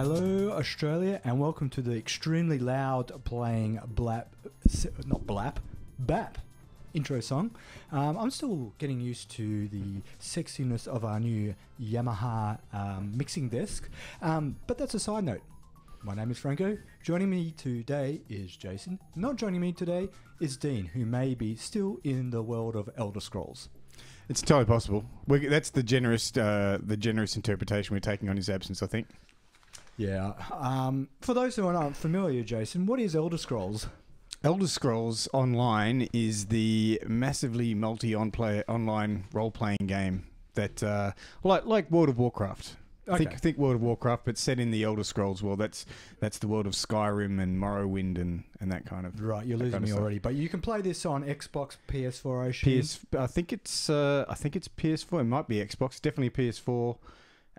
Hello, Australia, and welcome to the extremely loud playing BAP intro song. I'm still getting used to the sexiness of our new Yamaha mixing desk, but that's a side note. My name is Franco. Joining me today is Jason. Not joining me today is Dean, who may be still in the world of Elder Scrolls. It's entirely possible. That's the generous interpretation we're taking on his absence, I think. Yeah. For those who aren't familiar, Jason, what is Elder Scrolls? Elder Scrolls Online is the massively online role-playing game that, like World of Warcraft. Okay. Think World of Warcraft, but set in the Elder Scrolls world. That's the world of Skyrim and Morrowind and that kind of. Right, you're losing me already. But you can play this on Xbox, PS4, I think it's PS4. It might be Xbox. Definitely PS4,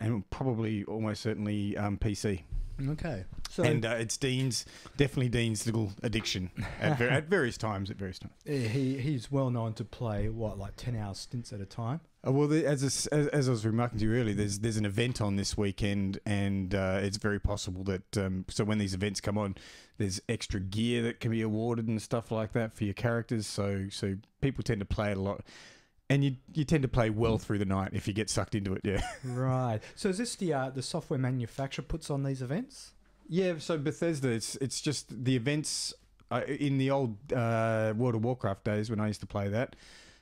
and probably almost certainly PC. Okay. So it's definitely Dean's little addiction at various times. He's well known to play like 10-hour stints at a time. Well, as I was remarking to you earlier, there's an event on this weekend, and it's very possible that so when these events come on, there's extra gear that can be awarded and stuff like that for your characters. So people tend to play it a lot. And you tend to play well through the night if you get sucked into it, yeah. Right. So is this the software manufacturer puts on these events? Yeah, so Bethesda, it's just the events in the old World of Warcraft days when I used to play that,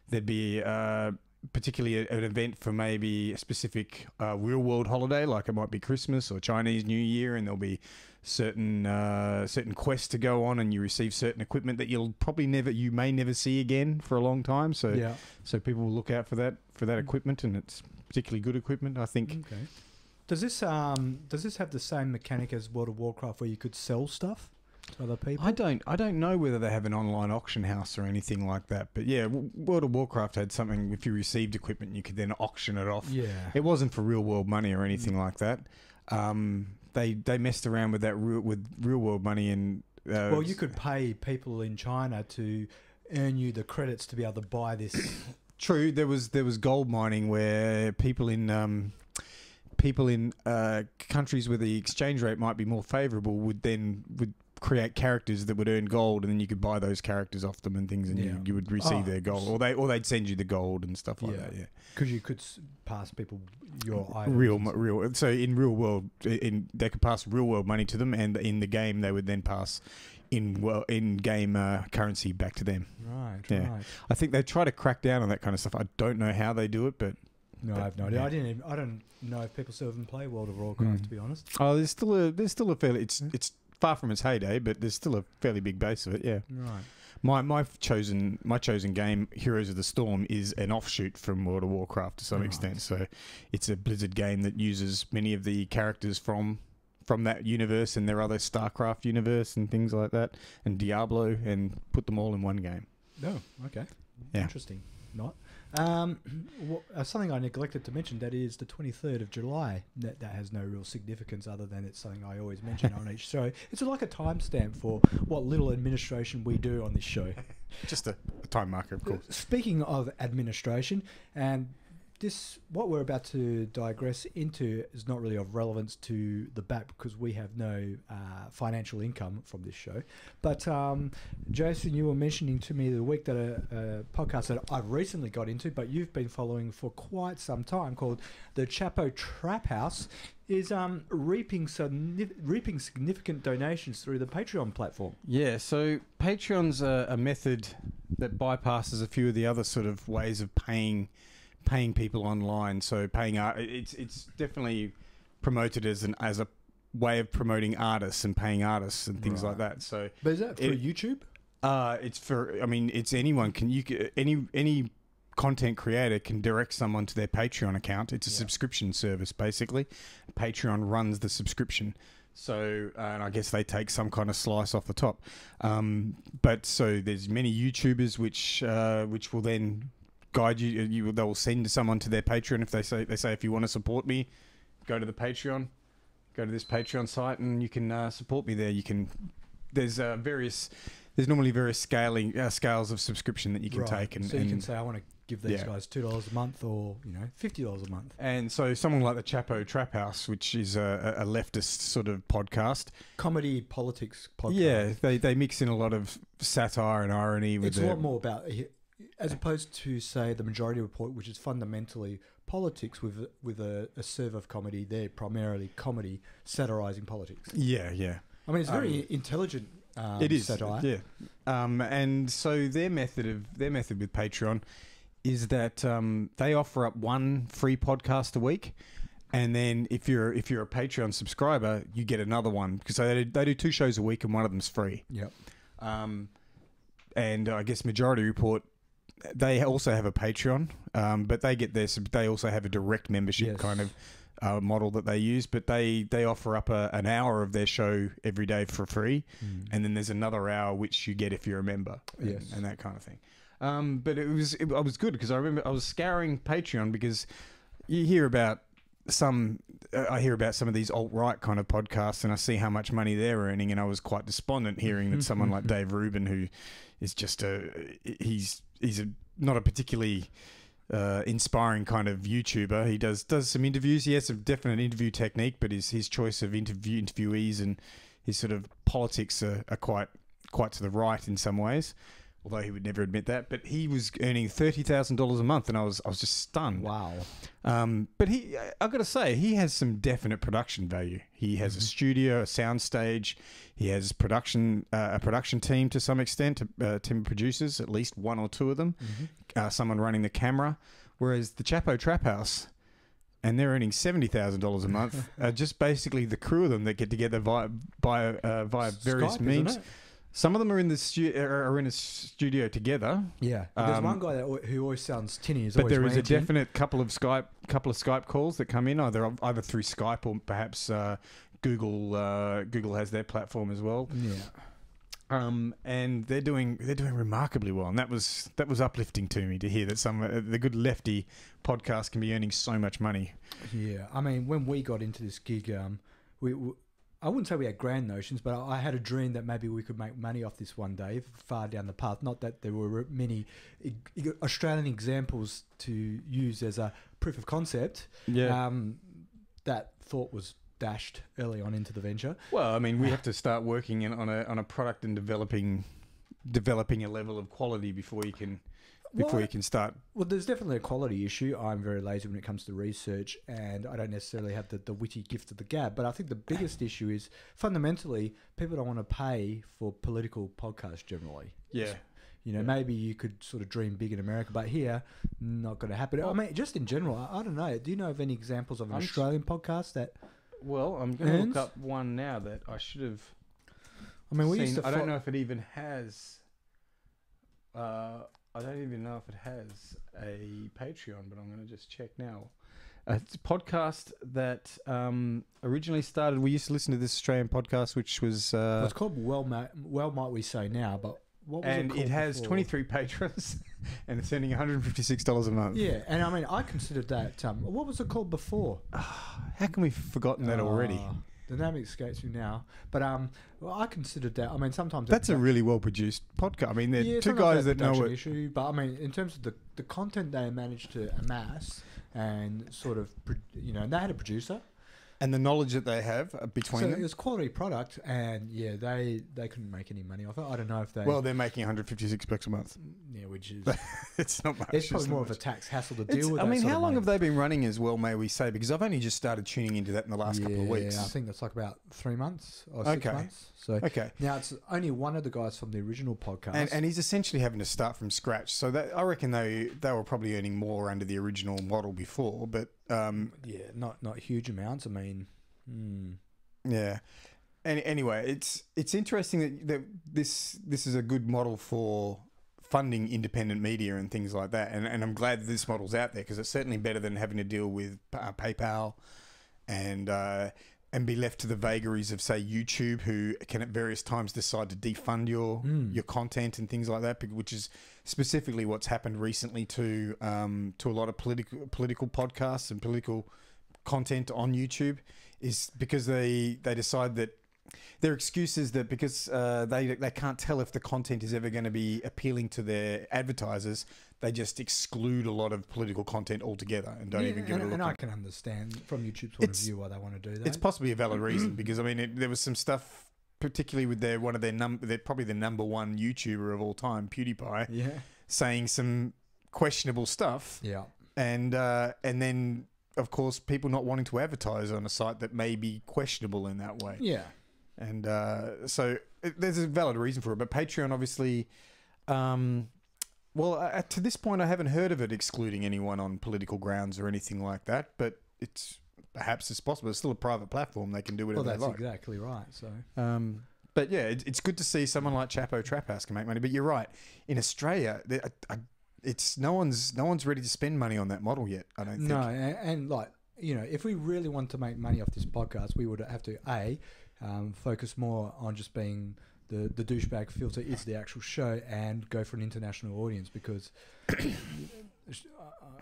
there'd be particularly an event for maybe a specific real-world holiday, like it might be Christmas or Chinese New Year, and there'll be certain quests to go on, and you receive certain equipment that you may never see again for a long time. So yeah. So people will look out for that equipment, and it's particularly good equipment, I think. Okay. Does this have the same mechanic as World of Warcraft, where you could sell stuff to other people? I don't know whether they have an online auction house or anything like that, but yeah, World of Warcraft had something. If you received equipment, you could then auction it off. Yeah. It wasn't for real world money or anything like that. They messed around with that with real world money, and well, you could pay people in China to earn you the credits to be able to buy this. True, there was gold mining where people in countries where the exchange rate might be more favourable would create characters that would earn gold, and then you could buy those characters off them and things, and you would receive their gold, or they'd send you the gold and stuff like that. Yeah, because you could pass people your items. Real. So in real world, they could pass real world money to them, and in the game they would then pass in game currency back to them. Right. Yeah. Right. I think they try to crack down on that kind of stuff. I don't know how they do it, but. No, I have no idea. I don't know if people still even play World of Warcraft, to be honest. Oh, there's still a fairly. It's far from its heyday, but there's still a fairly big base of it. Yeah. Right. My chosen game, Heroes of the Storm, is an offshoot from World of Warcraft to some extent. So it's a Blizzard game that uses many of the characters from that universe and their other StarCraft universe and things like that, and Diablo, and put them all in one game. Oh, okay. Yeah. Interesting. Not. Something I neglected to mention, that is the 23rd of July. That has no real significance other than it's something I always mention on each show. It's like a timestamp for what little administration we do on this show. Just a time marker, of course. Speaking of administration, and what we're about to digress into is not really of relevance to the BAP because we have no financial income from this show. But Jason, you were mentioning to me the week that a podcast that I've recently got into, but you've been following for quite some time, called the Chapo Trap House, is reaping significant donations through the Patreon platform. Yeah, so Patreon's a method that bypasses a few of the other sort of ways of paying people online. So paying art, it's definitely promoted as a way of promoting artists and paying artists and things like that. So, but is that for YouTube? It's for. I mean, it's anyone any content creator can direct someone to their Patreon account. It's a subscription service basically. Patreon runs the subscription. So, and I guess they take some kind of slice off the top. But so there's many YouTubers which will then guide you. They will send someone to their Patreon if they say if you want to support me, go to the Patreon, go to this Patreon site, and you can support me there. You can. There's normally various scales of subscription that you can take, and so you can say I want to give these guys $2 a month or, $50 a month. And so someone like the Chapo Trap House, which is a leftist sort of podcast. Comedy politics podcast. Yeah, they mix in a lot of satire and irony. It's a lot more about, as opposed to, say, the Majority Report, which is fundamentally politics with a serve of comedy. They're primarily comedy satirizing politics. Yeah, yeah. I mean, it's very intelligent it is, satire. yeah. And so their method with Patreon is that they offer up one free podcast a week, and then if you're a Patreon subscriber, you get another one, because they do 2 shows a week and one of them's free. Yep. And I guess Majority Report, they also have a Patreon, but they also have a direct membership kind of model that they use, but they offer up an hour of their show every day for free, and then there's another hour which you get if you're a member, and that kind of thing. But I was good, because I remember I was scouring Patreon, because you hear about I hear about some of these alt-right kind of podcasts, and I see how much money they're earning, and I was quite despondent hearing that someone like Dave Rubin, who is just not a particularly inspiring kind of YouTuber. He does some interviews. He has a definite interview technique, but his choice of interviewees and his sort of politics are quite to the right in some ways, although he would never admit that. But he was earning $30,000 a month, and I was just stunned. Wow. But I've got to say, he has some definite production value. He has a studio, a soundstage. He has a production team to some extent, a team of producers, at least 1 or 2 of them, someone running the camera. Whereas the Chapo Trap House, and they're earning $70,000 a month, just basically the crew of them that get together via various Skype, means. isn't it? Some of them are in a studio together. Yeah, there's one guy who always sounds tinny. But there is a definite couple of Skype calls that come in either through Skype or perhaps Google has their platform as well. Yeah. And they're doing remarkably well, and that was uplifting to me to hear that some the good lefty podcast can be earning so much money. Yeah, I mean, when we got into this gig, I wouldn't say we had grand notions, but I had a dream that maybe we could make money off this one day, far down the path. Not that there were many Australian examples to use as a proof of concept. Yeah. That thought was dashed early on into the venture. Well, I mean, we have to start working on a product and developing a level of quality before you can start. Well, there's definitely a quality issue. I'm very lazy when it comes to research, and I don't necessarily have the witty gift of the gab. But I think the biggest issue is fundamentally people don't want to pay for political podcasts generally. Yeah. Maybe you could sort of dream big in America, but here, not going to happen. I mean, just in general, I don't know. Do you know of any examples of an Australian podcast that... Well, I'm going to look up one now that I should have seen. I don't know if it even has... I don't even know if it has a Patreon, but I'm going to just check now. It's a podcast that originally started... We used to listen to this Australian podcast, which was... it's called Well Might We Say Now, but what was it called? It has before? 23 patrons, and it's earning $156 a month. Yeah, and I mean, I considered that... what was it called before? How can we have forgotten that already? The name escapes me now, but well, I considered that. I mean, sometimes that's a really well produced podcast. I mean, they're two guys that know it. Issue, but I mean, in terms of the content they managed to amass and sort of, and they had a producer. And the knowledge that they have between them. So it was quality product, and yeah, they couldn't make any money off it. I don't know if they... Well, they're making $156 a month. Yeah, which is... it's not much. It's probably more of a tax hassle to deal with. I mean, how long have they been running as well, may we say? Because I've only just started tuning into that in the last couple of weeks. Yeah, I think that's like about 3 months or 6 months. So now it's only one of the guys from the original podcast. And he's essentially having to start from scratch. So I reckon they were probably earning more under the original model before, but... yeah, not huge amounts. I mean... Yeah. And anyway, it's interesting that this is a good model for funding independent media and things like that. And I'm glad that this model's out there, because it's certainly better than having to deal with PayPal and be left to the vagaries of, say, YouTube, who can at various times decide to defund your content and things like that, which is specifically what's happened recently to a lot of political podcasts and political content on YouTube. Is because they decide that Their excuse is that because they can't tell if the content is ever going to be appealing to their advertisers, they just exclude a lot of political content altogether and don't even give it a look. And I can understand from YouTube's point of view why they want to do that. It's possibly a valid reason because I mean there was some stuff, particularly with they're probably the number one YouTuber of all time, PewDiePie, saying some questionable stuff. Yeah, and then of course people not wanting to advertise on a site that may be questionable in that way. Yeah. And so there's a valid reason for it. But Patreon, obviously, to this point, I haven't heard of it excluding anyone on political grounds or anything like that. But perhaps it's possible. It's still a private platform. They can do whatever they like. Well, that's exactly right. So, but yeah, it's good to see someone like Chapo Trap House can make money. But you're right. In Australia, it's no one's ready to spend money on that model yet. I don't think. No, and like if we really want to make money off this podcast, we would have to focus more on just being the douchebag filter is the actual show and go for an international audience because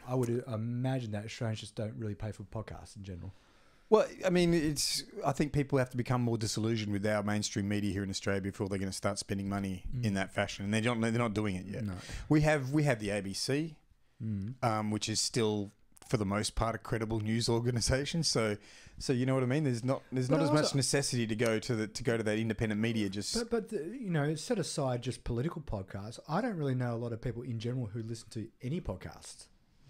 I would imagine that Australians just don't really pay for podcasts in general. Well, I mean, I think people have to become more disillusioned with our mainstream media here in Australia before they're going to start spending money in that fashion, and they're not doing it yet. No. We have the ABC, which is still, for the most part, a credible news organisation. So you know what I mean. There's not as much necessity to go to that independent media. But set aside just political podcasts. I don't really know a lot of people in general who listen to any podcasts,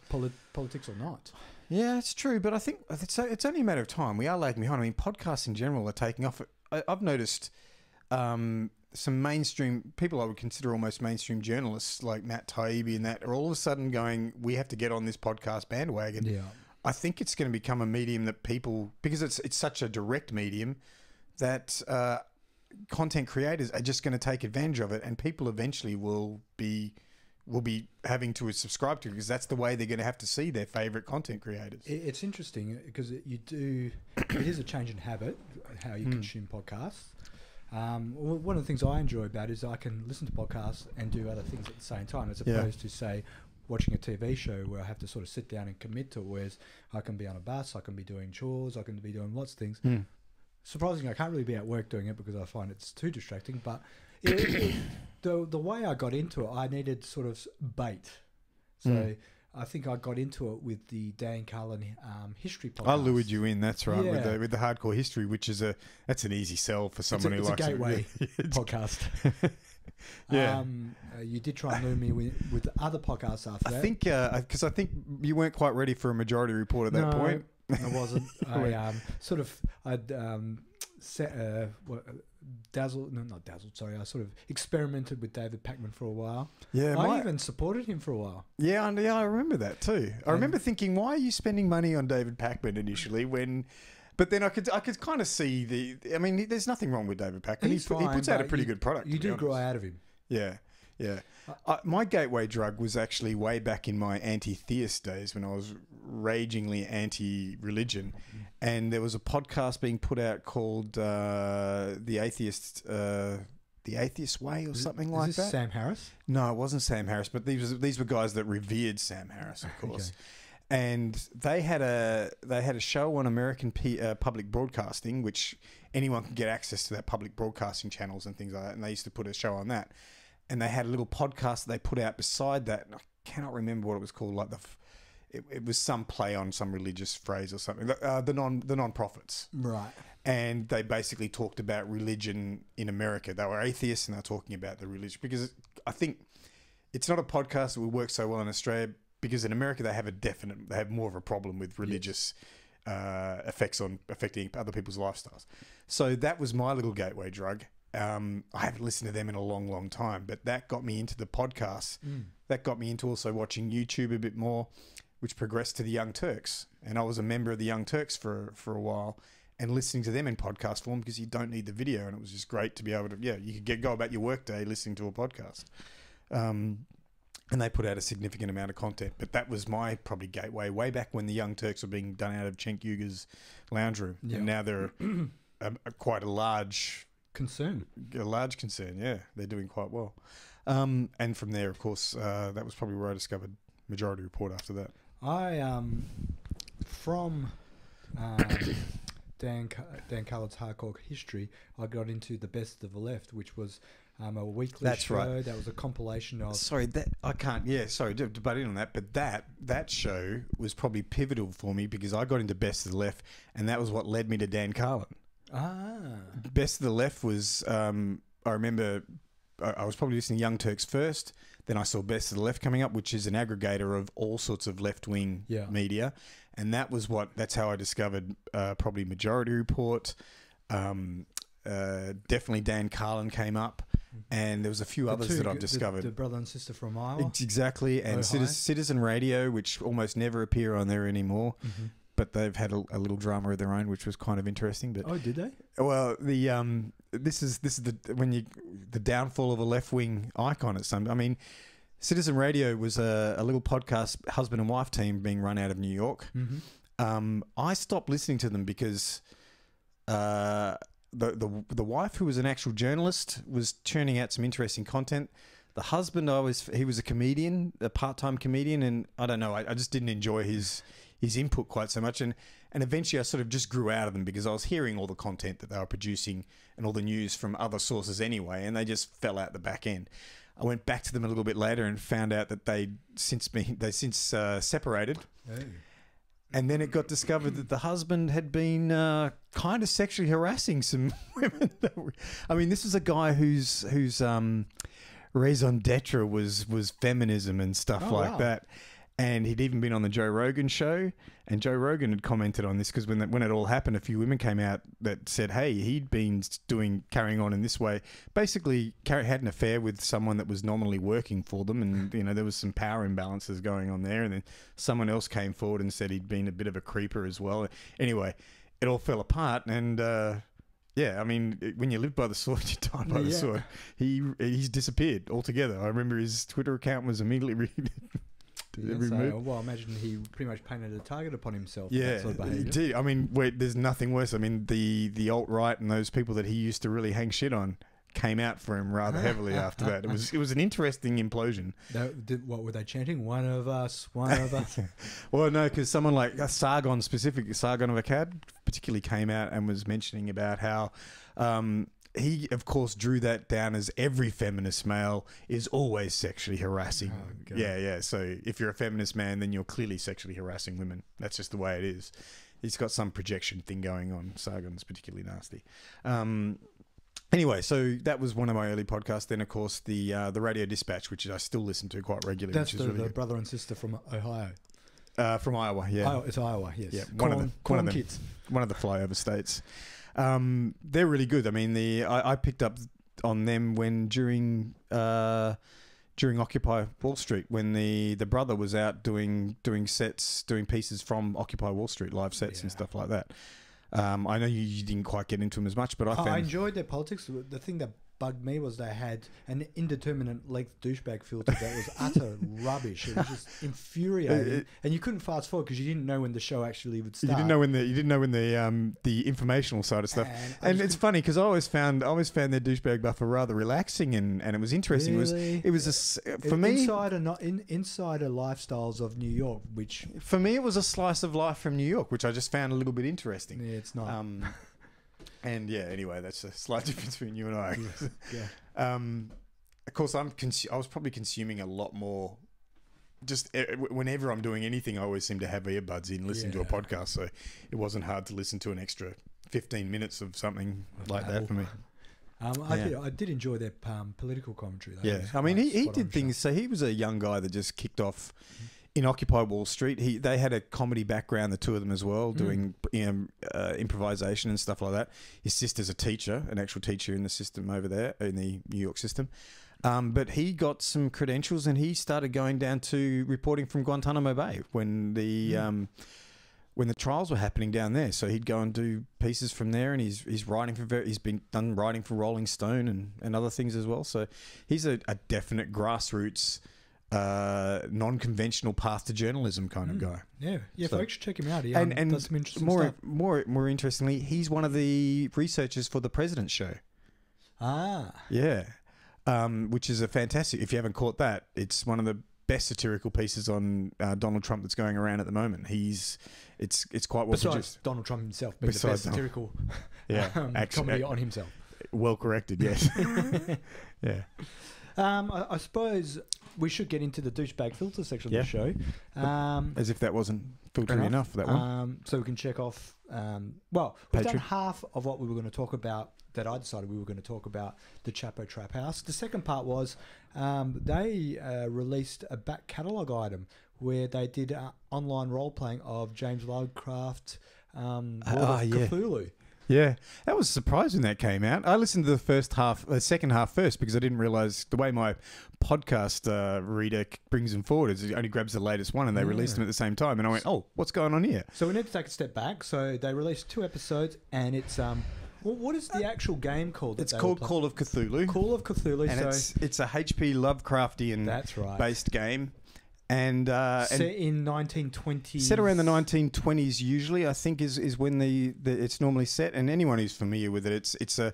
politics or not. Yeah, it's true. But I think it's only a matter of time. We are lagging behind. I mean, podcasts in general are taking off. I've noticed some mainstream people I would consider almost mainstream journalists like Matt Taibbi and that are all of a sudden going, we have to get on this podcast bandwagon. Yeah. I think it's going to become a medium that people, because it's such a direct medium that content creators are just going to take advantage of it, and people eventually will be having to subscribe to it because that's the way they're going to have to see their favorite content creators. It's interesting because it is a change in habit how you consume podcasts. One of the things I enjoy about it is I can listen to podcasts and do other things at the same time, as opposed to, say, watching a TV show where I have to sort of sit down and commit to it, whereas I can be on a bus, I can be doing chores, I can be doing lots of things. Surprisingly, I can't really be at work doing it because I find it's too distracting, but the way I got into it, I needed sort of bait. So I think I got into it with the Dan Carlin history podcast. I lured you in, that's right, with the hardcore history, which is that's an easy sell for someone who likes it. It's a gateway podcast. You did try and lure me with other podcasts after that. I think because I think you weren't quite ready for a Majority Report at that point. I wasn't. I'd I sort of experimented with David Pakman for a while. Yeah, I even supported him for a while. Yeah, I remember that too. I remember thinking, why are you spending money on David Pakman initially but then I could kind of see I mean, there's nothing wrong with David Pakman. He puts out a pretty good product. You do grow out of him. Yeah. Yeah. My gateway drug was actually way back in my anti-theist days when I was ragingly anti-religion. And there was a podcast being put out called The Atheist Way or something like that. Is this Sam Harris? No, it wasn't Sam Harris, but these were guys that revered Sam Harris, of course. Okay. And they had a show on American public broadcasting, which anyone could get access to that public broadcasting channels and things like that. And they used to put a show on that. And they had a little podcast that they put out beside that. And I cannot remember what it was called. Like it was some play on some religious phrase or something. The non-profits. Right. And they basically talked about religion in America. They were atheists and they were talking about the religion. Because I think it's not a podcast that would work so well in Australia, because in America they have more of a problem with religious effects on affecting other people's lifestyles. So that was my little gateway drug. I haven't listened to them in a long, long time, but that got me into the podcast. That got me into also watching YouTube a bit more, which progressed to the Young Turks. And I was a member of the Young Turks for a while, and listening to them in podcast form because you don't need the video. And it was just great to be able to, you could go about your workday listening to a podcast. And they put out a significant amount of content. But that was my probably gateway way back when the Young Turks were being done out of Cenk Uygur's lounge room. Yeah. And now they're quite a large concern. Yeah. They're doing quite well. And from there, of course, that was probably where I discovered Majority Report after that. From Dan Carlin's Hardcore History, I got into the Best of the Left, which was a weekly That's show. right. That was a compilation of. Sorry, that I can't. Yeah, sorry, to butt in on that, but that show was probably pivotal for me because I got into Best of the Left, and that was what led me to Dan Carlin. Best of the Left was. I remember I was probably listening to Young Turks first. Then I saw Best of the Left coming up, which is an aggregator of all sorts of left-wing media. And that's how I discovered probably Majority Report. Definitely Dan Carlin came up. And there was a few others that I've discovered. The brother and sister from Iowa. Exactly. And Citizen Radio, which almost never appear on there anymore. Mm-hmm. But they've had a little drama of their own, which was kind of interesting. But did they? Well, this is the downfall of a left wing icon at some. I mean, Citizen Radio was a little podcast husband and wife team being run out of New York. Mm-hmm. I stopped listening to them because the wife, who was an actual journalist, was churning out some interesting content. The husband, he was a comedian, a part-time comedian, and I don't know, I just didn't enjoy his input quite so much, and eventually I sort of just grew out of them because I was hearing all the content that they were producing and all the news from other sources anyway, and they just fell out the back end. I went back to them a little bit later and found out that they since separated. Oh. And then it got discovered that the husband had been kind of sexually harassing some women. This was a guy whose raison d'etre was feminism and stuff like that. And he'd even been on the Joe Rogan show, and Joe Rogan had commented on this because when it all happened, a few women came out that said, hey, he'd been carrying on in this way, basically had an affair with someone that was nominally working for them, and there was some power imbalances going on there, and then someone else came forward and said he'd been a bit of a creeper as well. Anyway, it all fell apart, and when you live by the sword, you die by the sword. He's disappeared altogether. I remember his Twitter account was immediately well, imagine he pretty much painted a target upon himself. Yeah, that sort of behavior. He did. I mean, there's nothing worse. I mean, the alt-right and those people that he used to really hang shit on came out for him rather heavily after that. It was an interesting implosion. What were they chanting? One of us, one of us. Well, no, because someone like Sargon of Akkad particularly came out and was mentioning about how he, of course, drew that down as every feminist male is always sexually harassing. Oh, yeah. So if you're a feminist man, then you're clearly sexually harassing women. That's just the way it is. He's got some projection thing going on. Sargon's particularly nasty. Anyway, so that was one of my early podcasts. Then, of course, the Radio Dispatch, which I still listen to quite regularly. That's the brother and sister from Ohio. From Iowa, yeah. It's Iowa, yes. Yeah, one of the flyover states. They're really good. I mean, I picked up on them during Occupy Wall Street, when the brother was out doing pieces from Occupy Wall Street, live sets and stuff like that. I know you didn't quite get into them as much, but I enjoyed their politics. The thing that bugged me was they had an indeterminate length douchebag filter that was utter rubbish. It was just infuriating, and you couldn't fast forward because you didn't know when the show actually would start. You didn't know when the informational side of stuff. And it's funny because I always found their douchebag buffer rather relaxing, and it was interesting. Really? It was for me insider lifestyles of New York, which for me it was a slice of life from New York, which I just found a little bit interesting. Yeah, it's not. And anyway, that's a slight difference between you and I. Yeah. Of course, I was probably consuming a lot more. Just whenever I'm doing anything, I always seem to have earbuds in, listening to a podcast. So it wasn't hard to listen to an extra 15 minutes of something like that for me. I did enjoy their political commentary. I mean, he did things. So he was a young guy that just kicked off in Occupy Wall Street. They had a comedy background, the two of them as well, doing improvisation and stuff like that. His sister's a teacher, an actual teacher in the system over there, in the New York system. But he got some credentials and he started going down to reporting from Guantanamo Bay when the trials were happening down there. So he'd go and do pieces from there, and he's been writing for Rolling Stone and other things as well. So he's a definite grassroots, non-conventional path to journalism kind of guy. Yeah, folks, check him out. He does some interesting stuff. More interestingly, he's one of the researchers for the President's Show. Ah, yeah, which is a fantastic. If you haven't caught that, it's one of the best satirical pieces on Donald Trump that's going around at the moment. It's quite well Besides produced. Donald Trump himself being the Besides best satirical actually, comedy on himself. Well corrected, yes. Yeah. I suppose we should get into the douchebag filter section of the show. As if that wasn't filtering enough for that one. So we can check off. Well, we've done Patreon. half of what we were going to talk about. That I decided we were going to talk about the Chapo Trap House. The second part was they released a back catalogue item where they did online role playing of James Lovecraft, World of Cthulhu. Yeah, that was surprising when that came out. I listened to the second half first because I didn't realise the way my podcast reader brings them forward is it only grabs the latest one and they released them at the same time. And I went, oh, what's going on here? So we need to take a step back. So they released 2 episodes and it's... well, what is the actual game called? It's called Call of Cthulhu. Call of Cthulhu. And it's a HP Lovecraftian based game. And set in 1920s. Set around the 1920s usually, I think is when it's normally set. And anyone who's familiar with it, it's a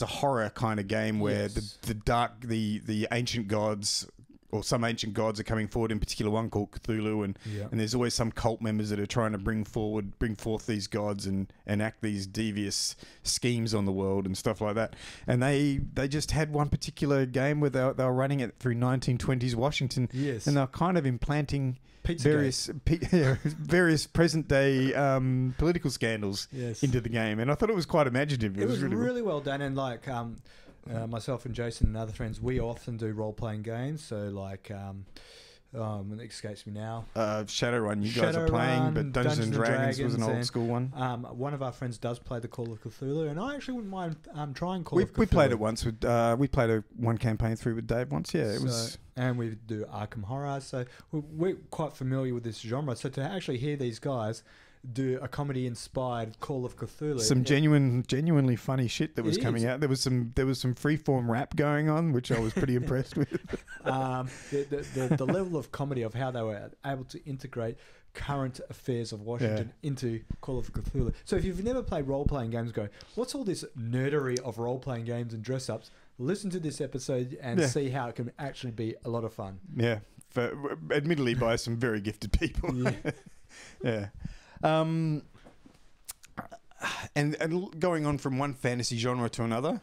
horror kind of game where the ancient gods or some ancient gods are coming forward. In particular, one called Cthulhu, and there's always some cult members that are trying to bring forth these gods and enact these devious schemes on the world and stuff like that. And they just had one particular game where they were running it through 1920s Washington, and they're kind of implanting various present day political scandals into the game. And I thought it was quite imaginative. It was really well done, and like. Myself and Jason and other friends, we often do role-playing games. So, like, it escapes me now. Shadowrun, you guys are playing, but Dungeons and Dragons was an old school one. One of our friends does play the Call of Cthulhu, and I actually wouldn't mind trying Call of Cthulhu. We played it once. We played one campaign through with Dave once. Yeah, it was. And we do Arkham Horror, so we're quite familiar with this genre. So to actually hear these guys do a comedy-inspired Call of Cthulhu. Some genuinely funny shit that was coming out. There was some freeform rap going on, which I was pretty impressed with. The level of comedy of how they were able to integrate current affairs of Washington into Call of Cthulhu. So if you've never played role-playing games, what's all this nerdery of role-playing games and dress-ups? Listen to this episode and see how it can actually be a lot of fun. Yeah, admittedly by some very gifted people. Yeah. And going on from one fantasy genre to another,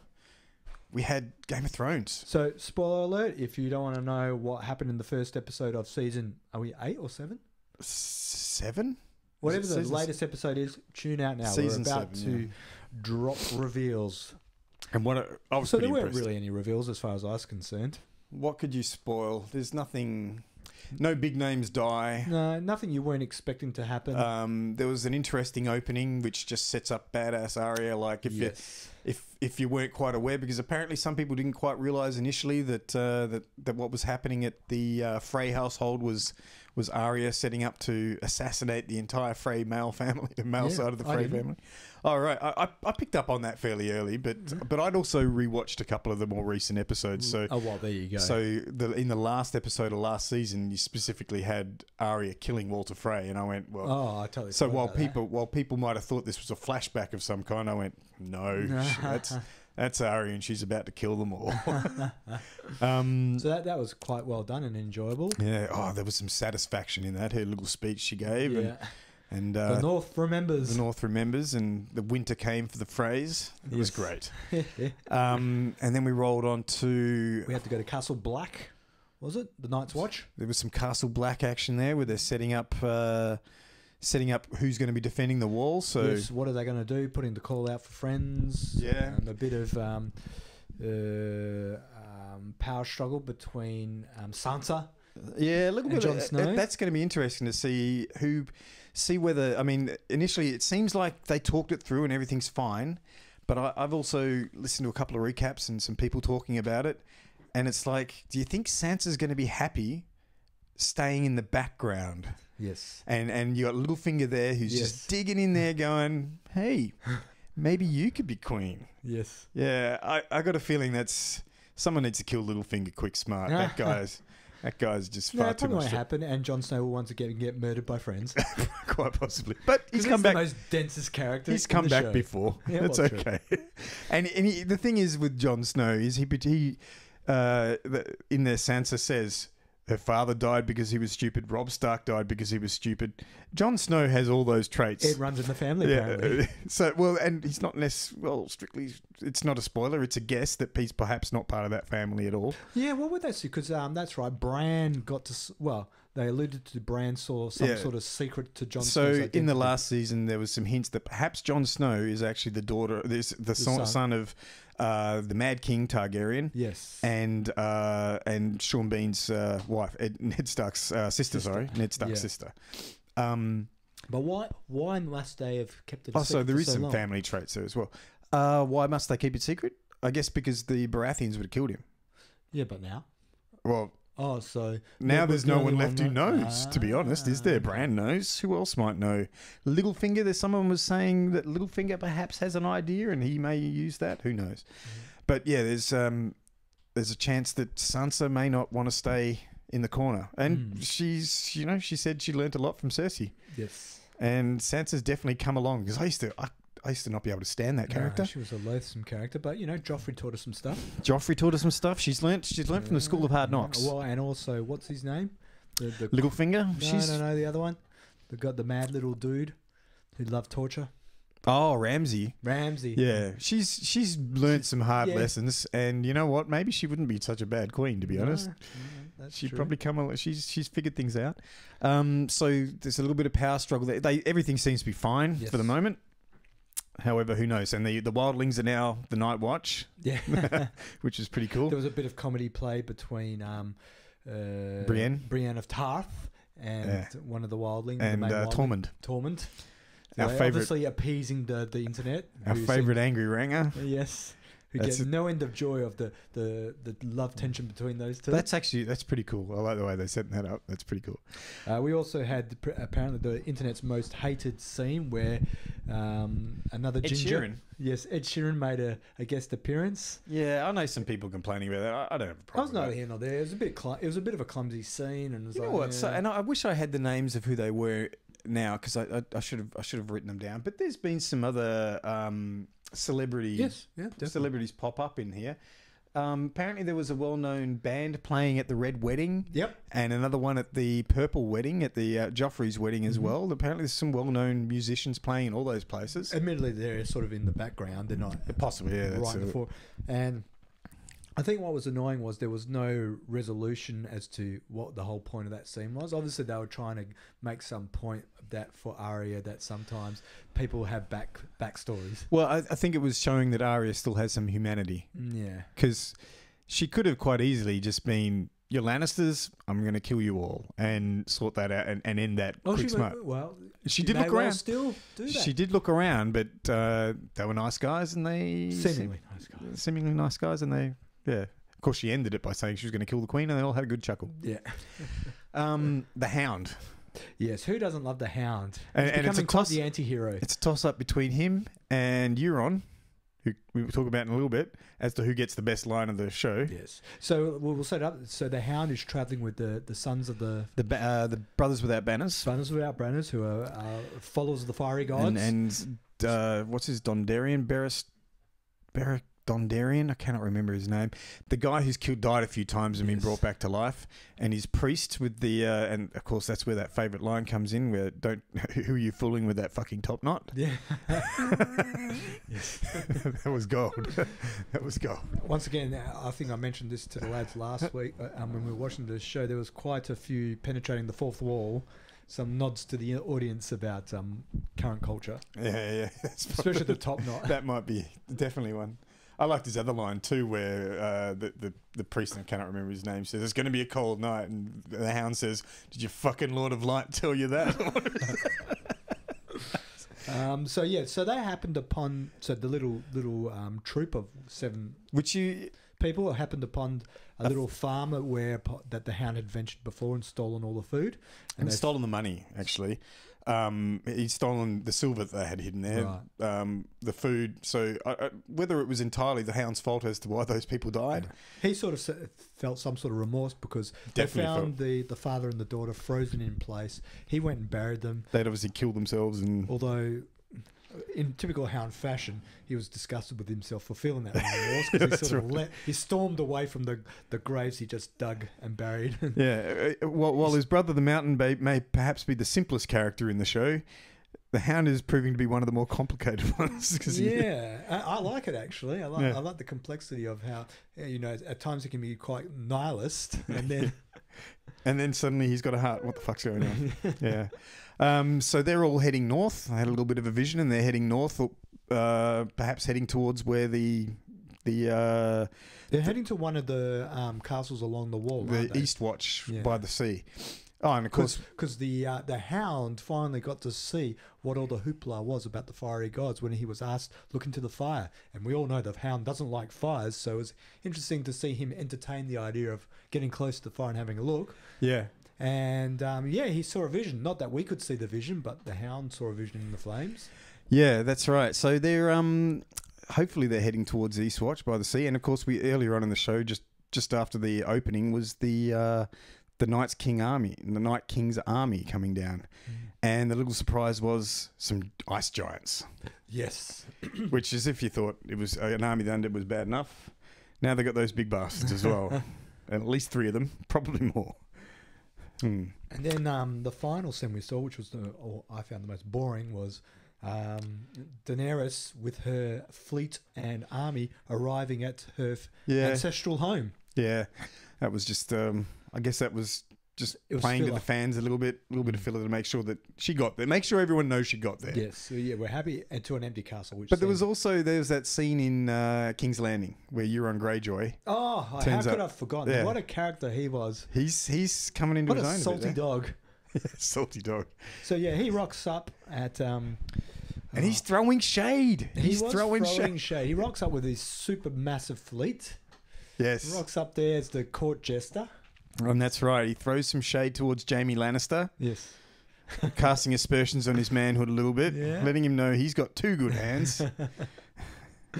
we had Game of Thrones. So, spoiler alert, if you don't want to know what happened in the first episode of season, are we 8 or 7? 7? Whatever the latest episode is, tune out now. Season We're about 7, to drop reveals. And I was so pretty there weren't impressed. Really any reveals as far as I was concerned. What could you spoil? There's nothing... No big names die. No, nothing you weren't expecting to happen. There was an interesting opening which just sets up badass Arya. Like if you weren't quite aware, because apparently some people didn't quite realize initially that what was happening at the Frey household was Arya setting up to assassinate the entire Frey male family, the male side of the Frey family. All right, I picked up on that fairly early, but I'd also rewatched a couple of the more recent episodes. So there you go. So in the last episode of last season, you specifically had Arya killing Walter Frey, and I went, well, I totally. So while people might have thought this was a flashback of some kind, I went, no, that's Arya, and she's about to kill them all. So that was quite well done and enjoyable. Yeah. Oh, there was some satisfaction in that. Her little speech she gave. Yeah. And the North remembers. The North remembers, and the winter came for the Freys. It was great. And then we rolled on to... We had to go to Castle Black, was it? The Night's Watch? There was some Castle Black action there where they're setting up who's going to be defending the wall. So what are they going to do? Putting the call out for friends. Yeah. A bit of power struggle between Sansa. Yeah, a little bit. Jon Snow. That's going to be interesting to see whether. I mean, initially it seems like they talked it through and everything's fine, but I've also listened to a couple of recaps and some people talking about it, and it's like, do you think Sansa's going to be happy staying in the background? Yes. And you got Littlefinger there who's just digging in there, going, "Hey, maybe you could be queen." Yes. Yeah, I got a feeling that's someone needs to kill Littlefinger quick, smart. That guy's just far too much. That won't happen, and Jon Snow will once again get murdered by friends. Quite possibly. But he's come back. The most densest character. He's come back show. Before. Yeah, that's okay. And the thing is with Jon Snow is he in there Sansa says, Her father died because he was stupid. Robb Stark died because he was stupid. Jon Snow has all those traits. It runs in the family, apparently. So, well, and he's not strictly, it's not a spoiler. It's a guess that he's perhaps not part of that family at all. Yeah, what would they see? Because that's right. Bran got to, they alluded to Bran saw some sort of secret to Jon Snow's identity. In the last season, there was some hints that perhaps Jon Snow is actually the son of the Mad King Targaryen. Yes. And Sean Bean's wife, Ned Stark's sister. Ned Stark's sister. But why must they have kept it a secret? So there is so some long? family traits there as well. Why must they keep it secret? I guess because the Baratheons would have killed him. Yeah, but now? Well... Oh, so... Now there's no one left who knows, to be honest, is there? Bran knows. Who else might know? Littlefinger, someone was saying that Littlefinger perhaps has an idea and he may use that. Who knows? But yeah, there's a chance that Sansa may not want to stay in the corner. And she said she learnt a lot from Cersei. Yes. And Sansa's definitely come along because I used to not be able to stand that character. She was a loathsome character, but Joffrey taught her some stuff. She's learnt from the School of Hard Knocks. Well, and also, what's his name? The Littlefinger? No, the other one. The mad little dude who loved torture. Oh, Ramsay. Yeah, she's learnt some hard lessons, and you know what? Maybe she wouldn't be such a bad queen, to be honest. She'd probably come. She's figured things out. So there's a little bit of power struggle there. Everything seems to be fine for the moment. However, who knows? And the wildlings are now the Night Watch. Yeah, which is pretty cool. There was a bit of comedy play between Brienne of Tarth and one of the wildlings, and Tormund. Our favorite, obviously appeasing the internet. Our favourite angry ranger. Yes. Who get no end of joy of the love tension between those two. That's pretty cool. I like the way they're setting that up. That's pretty cool. We also had apparently the internet's most hated scene where another ginger. Sheeran. Yes, Ed Sheeran made a guest appearance. Yeah, I know some people complaining about that. I don't have a problem. I was neither here nor there. It was a bit of a clumsy scene, and you know what? So, and I wish I had the names of who they were now because I should have written them down. But there's been some other celebrities pop up in here. Apparently there was a well-known band playing at the Red Wedding. Yep. And another one at the Purple Wedding, at the Joffrey's wedding as well. Apparently there's some well-known musicians playing in all those places. Admittedly, they're sort of in the background. They're not possibly right before. And I think what was annoying was there was no resolution as to what the whole point of that scene was. Obviously, they were trying to make some point that for Arya that sometimes people have backstories. Well, I think it was showing that Arya still has some humanity. Yeah. Because she could have quite easily just been, "You're Lannisters, I'm going to kill you all," and sort that out and end that quick smart. She did look around. Still do that. She did look around, but they were nice guys and they... Seemingly nice guys. Yeah. Of course, she ended it by saying she was going to kill the queen, and they all had a good chuckle. Yeah. The Hound. Yes, who doesn't love the Hound? And it's quite the anti-hero. It's a toss-up between him and Euron, who we will talk about in a little bit, as to who gets the best line of the show. Yes. So we'll set it up. So the Hound is travelling with the sons of the Brothers Without Banners. Brothers Without Banners, who are followers of the fiery gods. And what's his Dondarrion? Beric Dondarrion, I cannot remember his name. The guy who's died a few times and been brought back to life, and his priest with the and of course that's where that favourite line comes in, where who are you fooling with that fucking top knot? Yeah. Yes. That was gold. That was gold. Once again, I think I mentioned this to the lads last week when we were watching this show. There was quite a few penetrating the fourth wall. Some nods to the audience about current culture. Yeah. Especially the top knot. That might be definitely one. I liked his other line too, where the priest, I cannot remember his name, says, "It's going to be a cold night," and the Hound says, "Did your fucking Lord of Light tell you that?" So they happened upon the little troop of 7 people happened upon a little farm that the Hound had ventured before and stolen all the food, and stolen the money actually. He'd stolen the silver that they had hidden there, right. The food. So whether it was entirely the Hound's fault as to why those people died, he sort of felt some sort of remorse because they found the father and the daughter frozen in place. He went and buried them. They'd obviously killed themselves, and although in typical hound fashion, he was disgusted with himself for feeling that remorse because he sort of he stormed away from the graves he just dug and buried. Yeah, while his brother, the Mountain Babe, may perhaps be the simplest character in the show, the Hound is proving to be one of the more complicated ones. I like it actually. I like the complexity of how at times it can be quite nihilist, and then and then suddenly he's got a heart. What the fuck's going on? Yeah. So they're all heading north. They had a little bit of a vision, and they're heading north, perhaps heading towards where they're heading to one of the castles along the wall. The Eastwatch by the sea. Oh, and of course, because the Hound finally got to see what all the hoopla was about the fiery gods when he was asked, look into the fire. And we all know the Hound doesn't like fires, so it was interesting to see him entertain the idea of getting close to the fire and having a look. Yeah. And he saw a vision. Not that we could see the vision, but the Hound saw a vision in the flames. Yeah, that's right. So they're hopefully they're heading towards Eastwatch by the sea. And of course, we earlier on in the show, just after the opening, was the Night King's army coming down. And the little surprise was some ice giants. Yes. Which is, if you thought it was an army that was bad enough, now they got those big bastards as well. And at least 3 of them, probably more. And then the final scene we saw, which was I found the most boring, was Daenerys with her fleet and army arriving at her ancestral home. Yeah, that was just... I guess that was just playing to the fans a little bit of filler to make sure that she got there. Make sure everyone knows she got there. Yes, so we're happy to an empty castle. But there was that scene in King's Landing where Euron Greyjoy. Oh, how could I have forgotten? Yeah. What a character he was. He's coming into his own. What a salty dog. Salty dog. So he rocks up at... and he's throwing shade. He's throwing shade. He rocks up with his super massive fleet. Yes. He rocks up there as the court jester. And that's right. He throws some shade towards Jaime Lannister. Yes. Casting aspersions on his manhood a little bit, letting him know he's got 2 good hands.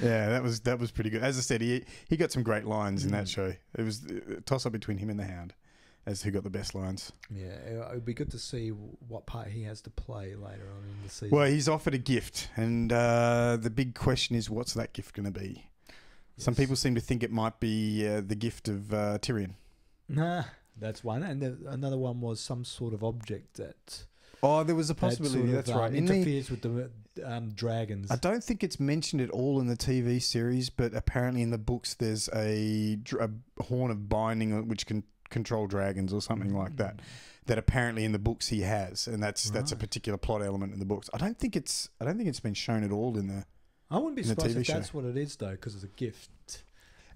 Yeah, that was pretty good. As I said, he got some great lines in that show. It was a toss-up between him and the Hound as who got the best lines. Yeah, it would be good to see what part he has to play later on in the season. Well, he's offered a gift, and the big question is, what's that gift going to be? Yes. Some people seem to think it might be the gift of Tyrion. Nah, that's one. And another one was some sort of object that... Oh, there was a possibility. That's right. Interferes with the dragons. I don't think it's mentioned at all in the TV series, but apparently in the books there's a horn of binding which can control dragons or something like that. That apparently in the books he has, and that's a particular plot element in the books. I don't think it's been shown at all in the. I wouldn't be surprised if that's what it is though, because it's a gift.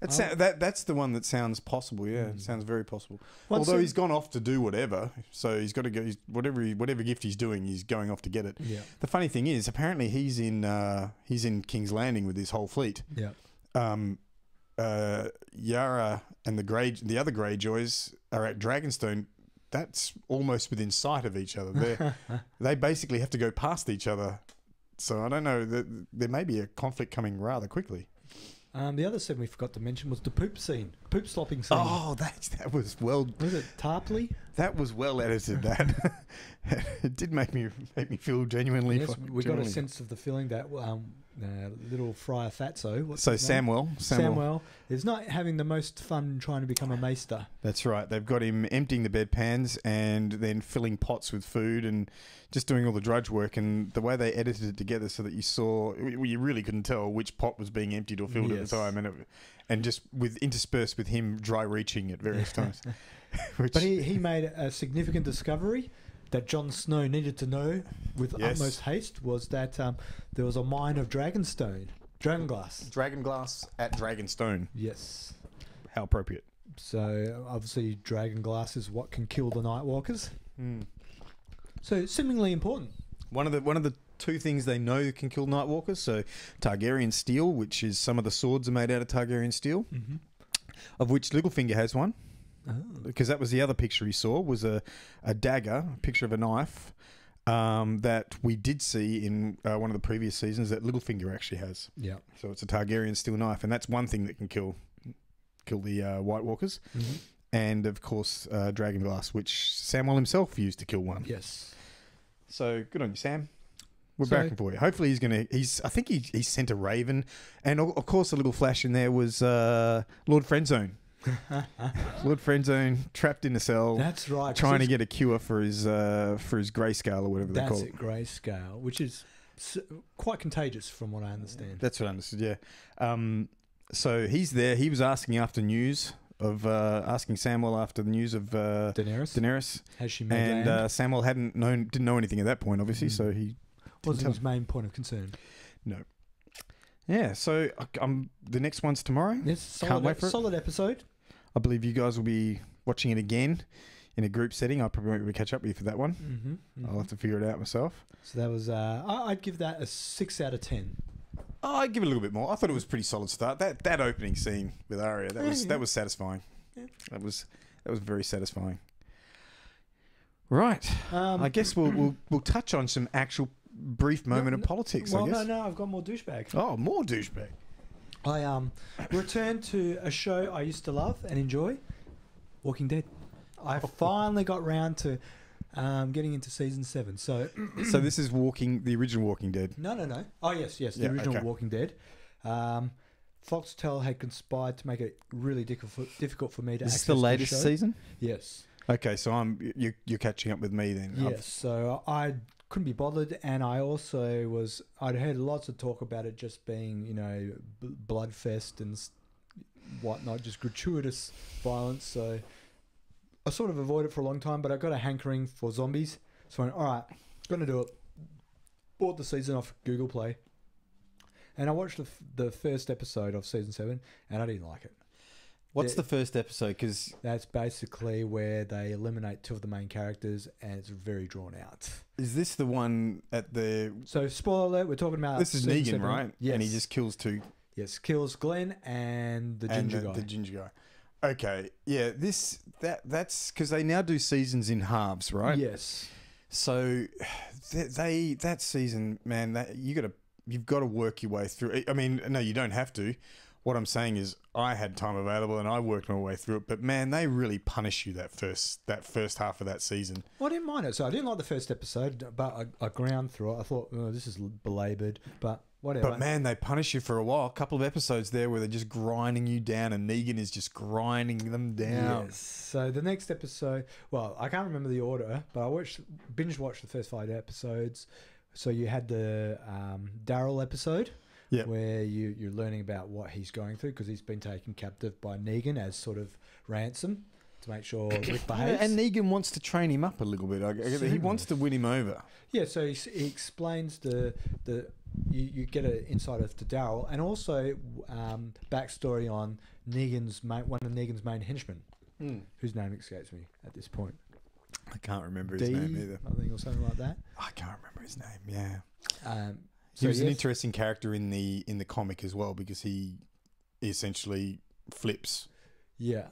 That's the one that sounds possible. Yeah, it sounds very possible. Although he's gone off to do whatever, so he's got to go. Whatever gift he's doing, he's going off to get it. Yeah. The funny thing is, apparently he's in King's Landing with his whole fleet. Yeah. Yara and the other Greyjoys are at Dragonstone. That's almost within sight of each other. They basically have to go past each other. So I don't know. There may be a conflict coming rather quickly. The other scene we forgot to mention was the poop slopping scene. Oh, that was well. Was it Tarpley? That was well edited. That it did make me feel genuinely. Yes, we got a sense of the feeling that little Friar Fatso. Samwell is not having the most fun trying to become a maester. That's right. They've got him emptying the bedpans and then filling pots with food and just doing all the drudge work. And the way they edited it together so that you really couldn't tell which pot was being emptied or filled at the time, and just interspersed with him dry reaching at various times. But he made a significant discovery that Jon Snow needed to know with utmost haste, was that there was a mine of dragonglass at Dragonstone. Yes. How appropriate. So obviously dragonglass is what can kill the Nightwalkers. So seemingly important. One of the 2 things they know can kill Nightwalkers. So Targaryen steel, which is some of the swords are made out of Targaryen steel, of which Littlefinger has one. Because that was the other picture he saw, was a dagger, a picture of a knife that we did see in one of the previous seasons that Littlefinger actually has. Yeah. So it's a Targaryen steel knife, and that's one thing that can kill the White Walkers. And of course, dragonglass, which Samwell himself used to kill one. Yes. So good on you, Sam. We're backing for you. Hopefully he's going to... I think he sent a Raven. And, of course, a little flash in there was Lord Friendzone. Lord Friendzone trapped in a cell. That's right. Trying to get a cure for his grayscale or whatever they call it. That's it, grayscale, which is quite contagious from what I understand. That's what I understood, yeah. So he's there. He was asking after news of... asking Samuel after the news of... Daenerys. Has she made land? Samuel didn't know anything at that point, obviously, so he... Wasn't his main point of concern. No. Yeah, so the next one's tomorrow. Yes, Can't wait for it. Solid episode. I believe you guys will be watching it again in a group setting. I probably won't catch up with you for that one. I'll have to figure it out myself. So that was, I'd give that a 6 out of 10. Oh, I'd give it a little bit more. I thought it was a pretty solid start. That opening scene with Arya, that was satisfying. Yeah. That was very satisfying. Right. I guess we'll touch on some actual brief moment of politics. Well, I guess. no, I've got more douchebag. Oh, more douchebag. I returned to a show I used to love and enjoy, Walking Dead. I finally got round to getting into season 7. So this is the original Walking Dead. No. Oh yes, the original Walking Dead. Foxtel had conspired to make it really difficult for me to access. Is this the latest season? Yes. Okay, so you're catching up with me then. Yes, so I couldn't be bothered, and I'd heard lots of talk about it just being, bloodfest and whatnot, just gratuitous violence. So I sort of avoided it for a long time, but I got a hankering for zombies. So I went, all right, gonna do it. Bought the season off Google Play, and I watched the first episode of season 7, and I didn't like it. What's the first episode? Because that's basically where they eliminate 2 of the main characters, and it's very drawn out. Is this the one at the... So, spoiler alert, we're talking about... This is Negan, 7. right? Yes. And he just kills 2. Yes, kills Glenn and the ginger guy. The ginger guy. Okay, yeah, that's... Because they now do seasons in halves, right? Yes. So, that season, man, you've got to work your way through. I mean, no, you don't have to. What I'm saying is I had time available and I worked my way through it. But, man, they really punish you that first half of that season. Well, I didn't mind it. So I didn't like the first episode, but I ground through it. I thought, oh, this is belabored, but whatever. But, man, they punish you for a while. A couple of episodes there where they're just grinding you down and Negan is just grinding them down. Yes. So the next episode, well, I can't remember the order, but I binge watched the first 5 episodes. So you had the Daryl episode. Yep. Where you're learning about what he's going through because he's been taken captive by Negan as sort of ransom to make sure Rick behaves. And Negan wants to train him up a little bit. He wants to win him over. Yeah, so he explains you get an insight of to Daryl and also backstory on one of Negan's main henchmen, whose name escapes me at this point. I can't remember his name either. I think or something like that. I can't remember his name. Yeah. So he was an interesting character in the comic as well because he essentially flips. Yeah.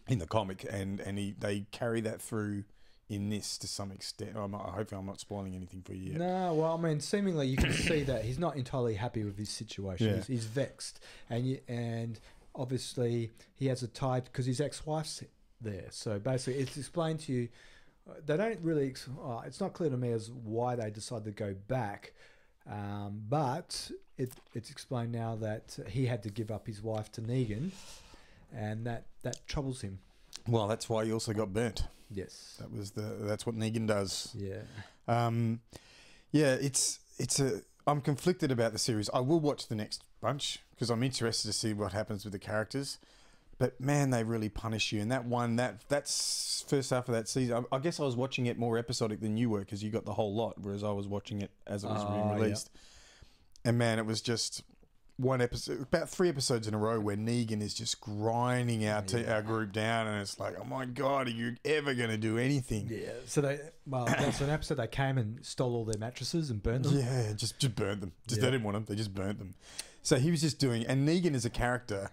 In the comic, and they carry that through in this to some extent. Hopefully I'm not spoiling anything for you yet. No, well, I mean, seemingly you can see that he's not entirely happy with his situation. Yeah. He's vexed, and obviously he has a tie because his ex-wife's there. So basically, it's explained to you. They don't really. It's not clear to me as why they decided to go back. But it's explained now that he had to give up his wife to Negan, and that troubles him. Well, that's why he also got burnt. Yes, that's what Negan does. Yeah, I'm conflicted about the series. I will watch the next bunch because I'm interested to see what happens with the characters. But man, they really punish you. And that's first half of that season. I guess I was watching it more episodic than you were because you got the whole lot, whereas I was watching it as it was being released. Yeah. And man, it was just one episode, about 3 episodes in a row where Negan is just grinding our group down, and it's like, oh my god, are you ever going to do anything? Yeah. So that's an episode they came and stole all their mattresses and burnt them. Yeah, just burnt them. They didn't want them. They just burnt them. So he was just doing, and Negan is a character.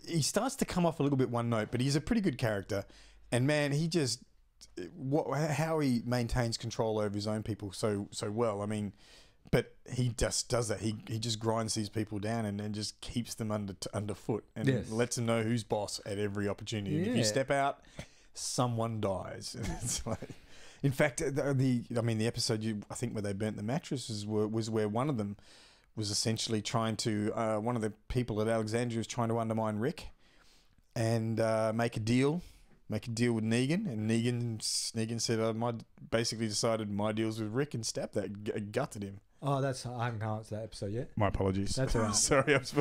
He starts to come off a little bit one note, but he's a pretty good character. And man, how he maintains control over his own people so well. I mean, but he just does that. He just grinds these people down and then just keeps them underfoot and lets them know who's boss at every opportunity. And if you step out, someone dies. And it's like, In fact, the episode I think where they burnt the mattresses was where one of them was essentially trying to one of the people at Alexandria was trying to undermine Rick and make a deal with Negan, and Negan said, basically decided my deal's with Rick and stabbed that, gutted him. Oh, I haven't come up to that episode yet. My apologies. That's all right. Sorry, I was.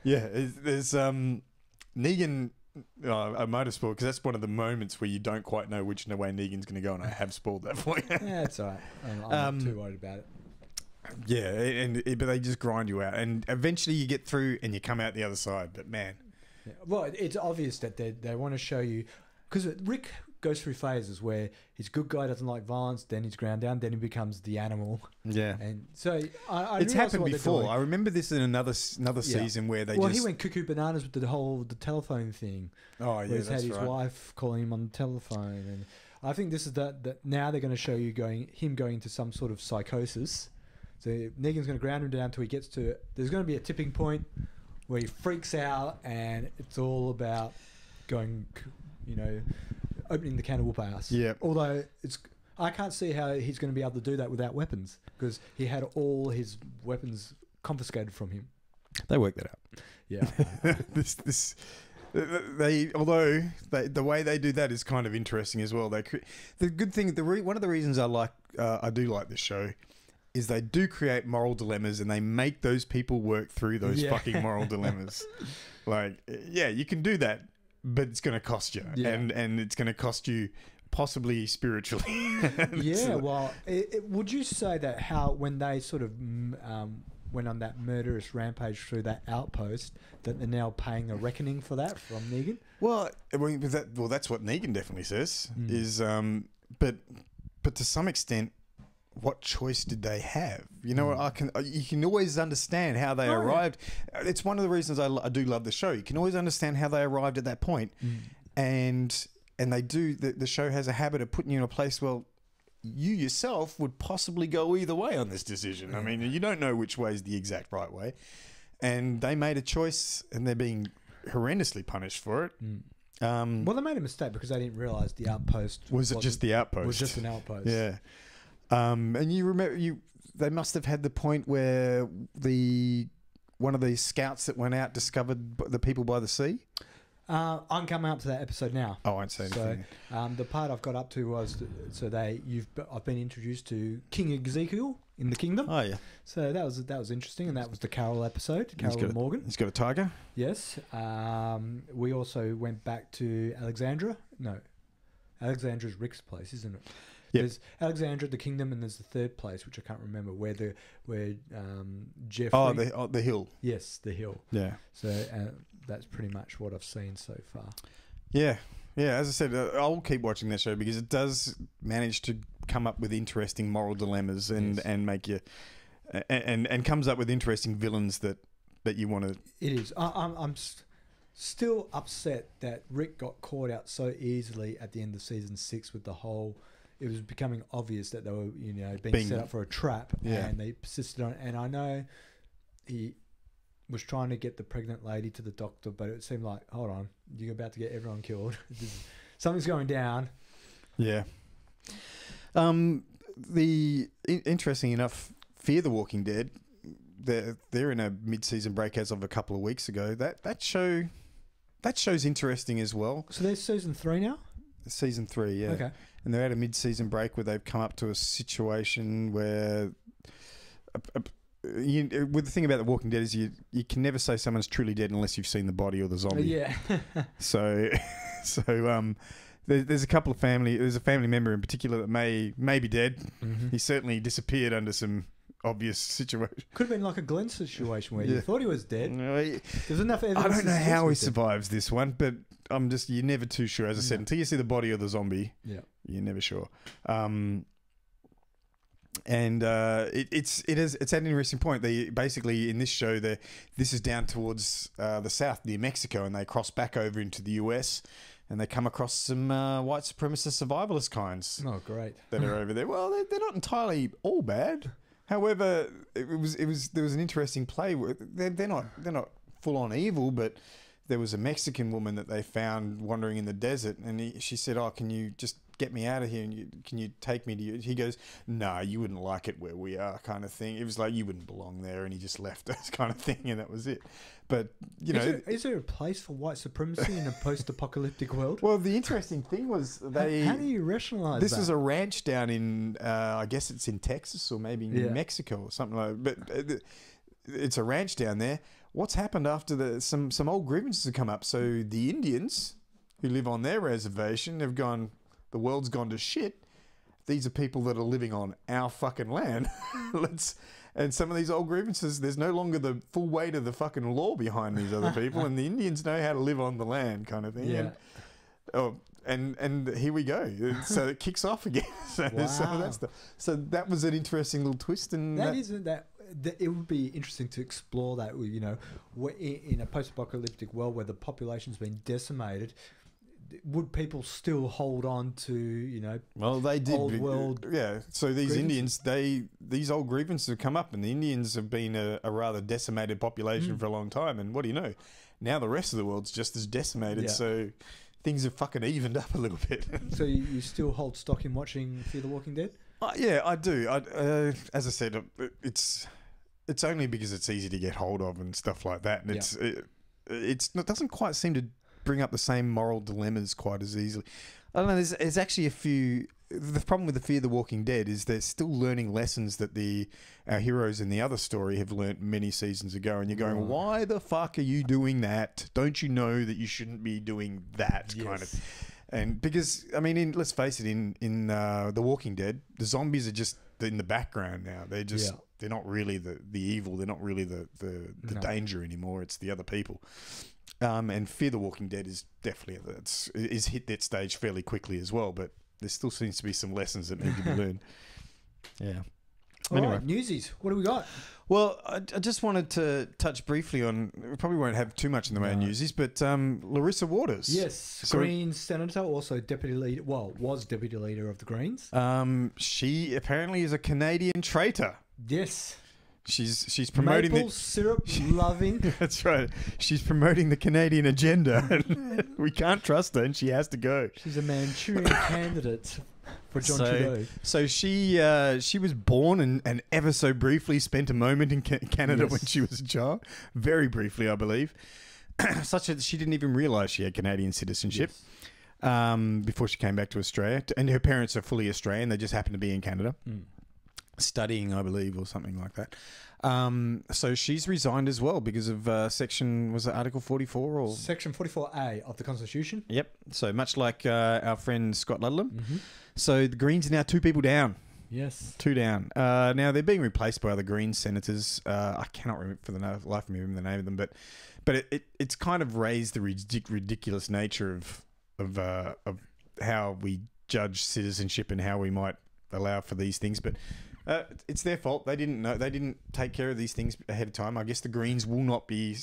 Yeah, there's Negan. A motorsport, because that's one of the moments where you don't quite know which way Negan's going to go, and I have spoiled that for you. Yeah, it's all right. I'm not too worried about it. Yeah, but they just grind you out, and eventually you get through and you come out the other side. But man, yeah. Well, it's obvious that they want to show you, because Rick goes through phases where he's a good guy, doesn't like violence, then he's ground down, then he becomes the animal. Yeah, and so it's happened before. I remember this in another season where they. Well, he went cuckoo bananas with the telephone thing. Oh yeah, he's had his wife calling him on the telephone, and I think this is that now they're going to show you him going into some sort of psychosis. So Negan's going to ground him down until he gets to. There's going to be a tipping point where he freaks out, and it's all about going, opening the can of whoop ass. Yeah. Although I can't see how he's going to be able to do that without weapons, because he had all his weapons confiscated from him. They worked that out. Yeah. The way they do that is kind of interesting as well. The good thing, one of the reasons I do like this show is they do create moral dilemmas, and they make those people work through those fucking moral dilemmas. Like, yeah, you can do that, but it's going to cost you, and it's going to cost you possibly spiritually. Yeah, well, would you say that when they sort of went on that murderous rampage through that outpost, that they're now paying a reckoning for that from Negan? Well, that's what Negan definitely says. Is but to some extent, what choice did they have? You can always understand how they arrived. Yeah. It's one of the reasons I do love the show. You can always understand how they arrived at that point. And they do. The show has a habit of putting you in a place where you yourself would possibly go either way on this decision. I mean, you don't know which way is the exact right way, and they made a choice, and they're being horrendously punished for it. Well, they made a mistake because they didn't realise the outpost was just the outpost. Was just an outpost. Yeah. And you remember, they must have had the point where one of the scouts that went out discovered the people by the sea. I'm coming up to that episode now. Oh, I won't say anything. So the part I've got up to was I've been introduced to King Ezekiel in the kingdom. Oh yeah. So that was interesting, and that was the Carol episode. Carol and Morgan. He's got a tiger. Yes. We also went back to Alexandria. No, Alexandra's Rick's place, isn't it? Yep. There's Alexandria, the kingdom, and there's the third place, which I can't remember, where Jeffrey... Oh, the hill. Yes, the hill. Yeah. So that's pretty much what I've seen so far. Yeah. Yeah, as I said, I'll keep watching that show because it does manage to come up with interesting moral dilemmas and make you... And comes up with interesting villains that you want to... It is. I'm still upset that Rick got caught out so easily at the end of season 6 with the whole... It was becoming obvious that they were, being set up for a trap, and they persisted on it. And I know he was trying to get the pregnant lady to the doctor, but it seemed like, hold on, you're about to get everyone killed. Something's going down. Yeah. Interesting enough, Fear the Walking Dead, they're in a mid-season break as of a couple of weeks ago. That show's interesting as well. So there's season 3 now? Season 3, yeah. Okay. And they're at a mid-season break where they've come up to a situation where... with the thing about The Walking Dead is you can never say someone's truly dead unless you've seen the body or the zombie. Yeah. so there's a couple of there's a family member in particular that may be dead. Mm-hmm. He certainly disappeared under some obvious situation. Could have been like a Glenn situation where you thought he was dead. There's enough evidence. I don't know how he survives this one, but you're never too sure. As I said, until you see the body of the zombie, you're never sure. It's at an interesting point. They basically in this show, this is down towards the south near Mexico, and they cross back over into the US, and they come across some white supremacist survivalist kinds. Oh, great! That are over there. Well, they're not entirely all bad. However, there was an interesting play. They're not full on evil, but there was a Mexican woman that they found wandering in the desert, and she said, "Oh, can you just get me out of here, and can you take me to you? He goes, "Nah, you wouldn't like it where we are," kind of thing. It was like you wouldn't belong there, and he just left us, kind of thing, and that was it. But is there a place for white supremacy in a post-apocalyptic world? Well, the interesting thing was how do you rationalize this that? is a ranch down in I guess it's in Texas or maybe in Mexico or something like that. But it's a ranch down there. What's happened after some old grievances have come up? So the Indians who live on their reservation have gone, the world's gone to shit. These are people that are living on our fucking land. And some of these old grievances, there's no longer the full weight of the fucking law behind these other people, and the Indians know how to live on the land, kind of thing. Yeah. And here we go. So it kicks off again. So there's some of that stuff. So that was an interesting little twist. And it would be interesting to explore that. You know, in a post-apocalyptic world where the population's been decimated, would people still hold on to, you know? Well, they did. Old world. Yeah. So these grievances? Indians, these old grievances have come up, and the Indians have been a rather decimated population for a long time. And what do you know? Now the rest of the world's just as decimated. Yeah. So things have fucking evened up a little bit. So you still hold stock in watching Fear the Walking Dead? Yeah, I do. As I said, it's only because it's easy to get hold of and stuff like that, and it doesn't quite seem to bring up the same moral dilemmas quite as easily. I don't know. There's actually a few. The problem with the Fear the Walking Dead is they're still learning lessons that our heroes in the other story have learnt many seasons ago, and you're going, why the fuck are you doing that? Don't you know that you shouldn't be doing that kind of? And because I mean, let's face it, in The Walking Dead, the zombies are just in the background now. They're just they're not really the evil. They're not really the danger anymore. It's the other people. And Fear the Walking Dead is definitely is hit that stage fairly quickly as well. But there still seems to be some lessons that need to be learned. Yeah. All right, Newsies. What do we got? Well, I just wanted to touch briefly on. We probably won't have too much in the way of newsies, but Larissa Waters. Yes, Greens senator, also deputy leader. Well, was deputy leader of the Greens. She apparently is a Canadian traitor. Yes. She's promoting maple syrup loving. That's right. She's promoting the Canadian agenda. We can't trust her, and she has to go. She's a Manchurian candidate for John Trudeau. So she was born and ever so briefly spent a moment in Canada when she was a child. Very briefly, I believe. Such that she didn't even realise she had Canadian citizenship before she came back to Australia. And her parents are fully Australian. They just happen to be in Canada. Studying, I believe, or something like that. So she's resigned as well because of section, was it Article 44 or Section 44A of the Constitution? Yep. So much like our friend Scott Ludlam. So the Greens are now 2 people down. Yes. 2 down. Now they're being replaced by other Greens senators. I cannot remember for the life of me remember the name of them, but it's kind of raised the ridiculous nature of how we judge citizenship and how we might allow for these things, but. It's their fault. They didn't know. They didn't take care of these things ahead of time. I guess the Greens will not be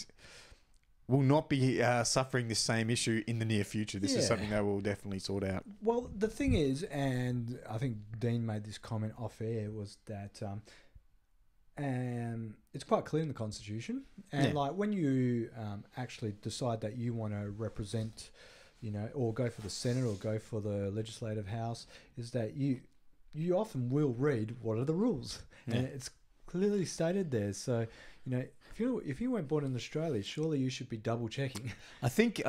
suffering this same issue in the near future. This is something they will definitely sort out. Well, the thing is, and I think Dean made this comment off air, was that it's quite clear in the Constitution, and like when you actually decide that you want to represent, you know, or go for the Senate or go for the Legislative House, is that you often will read what are the rules, and it's clearly stated there. So, you know, if you weren't born in Australia, surely you should be double checking. I think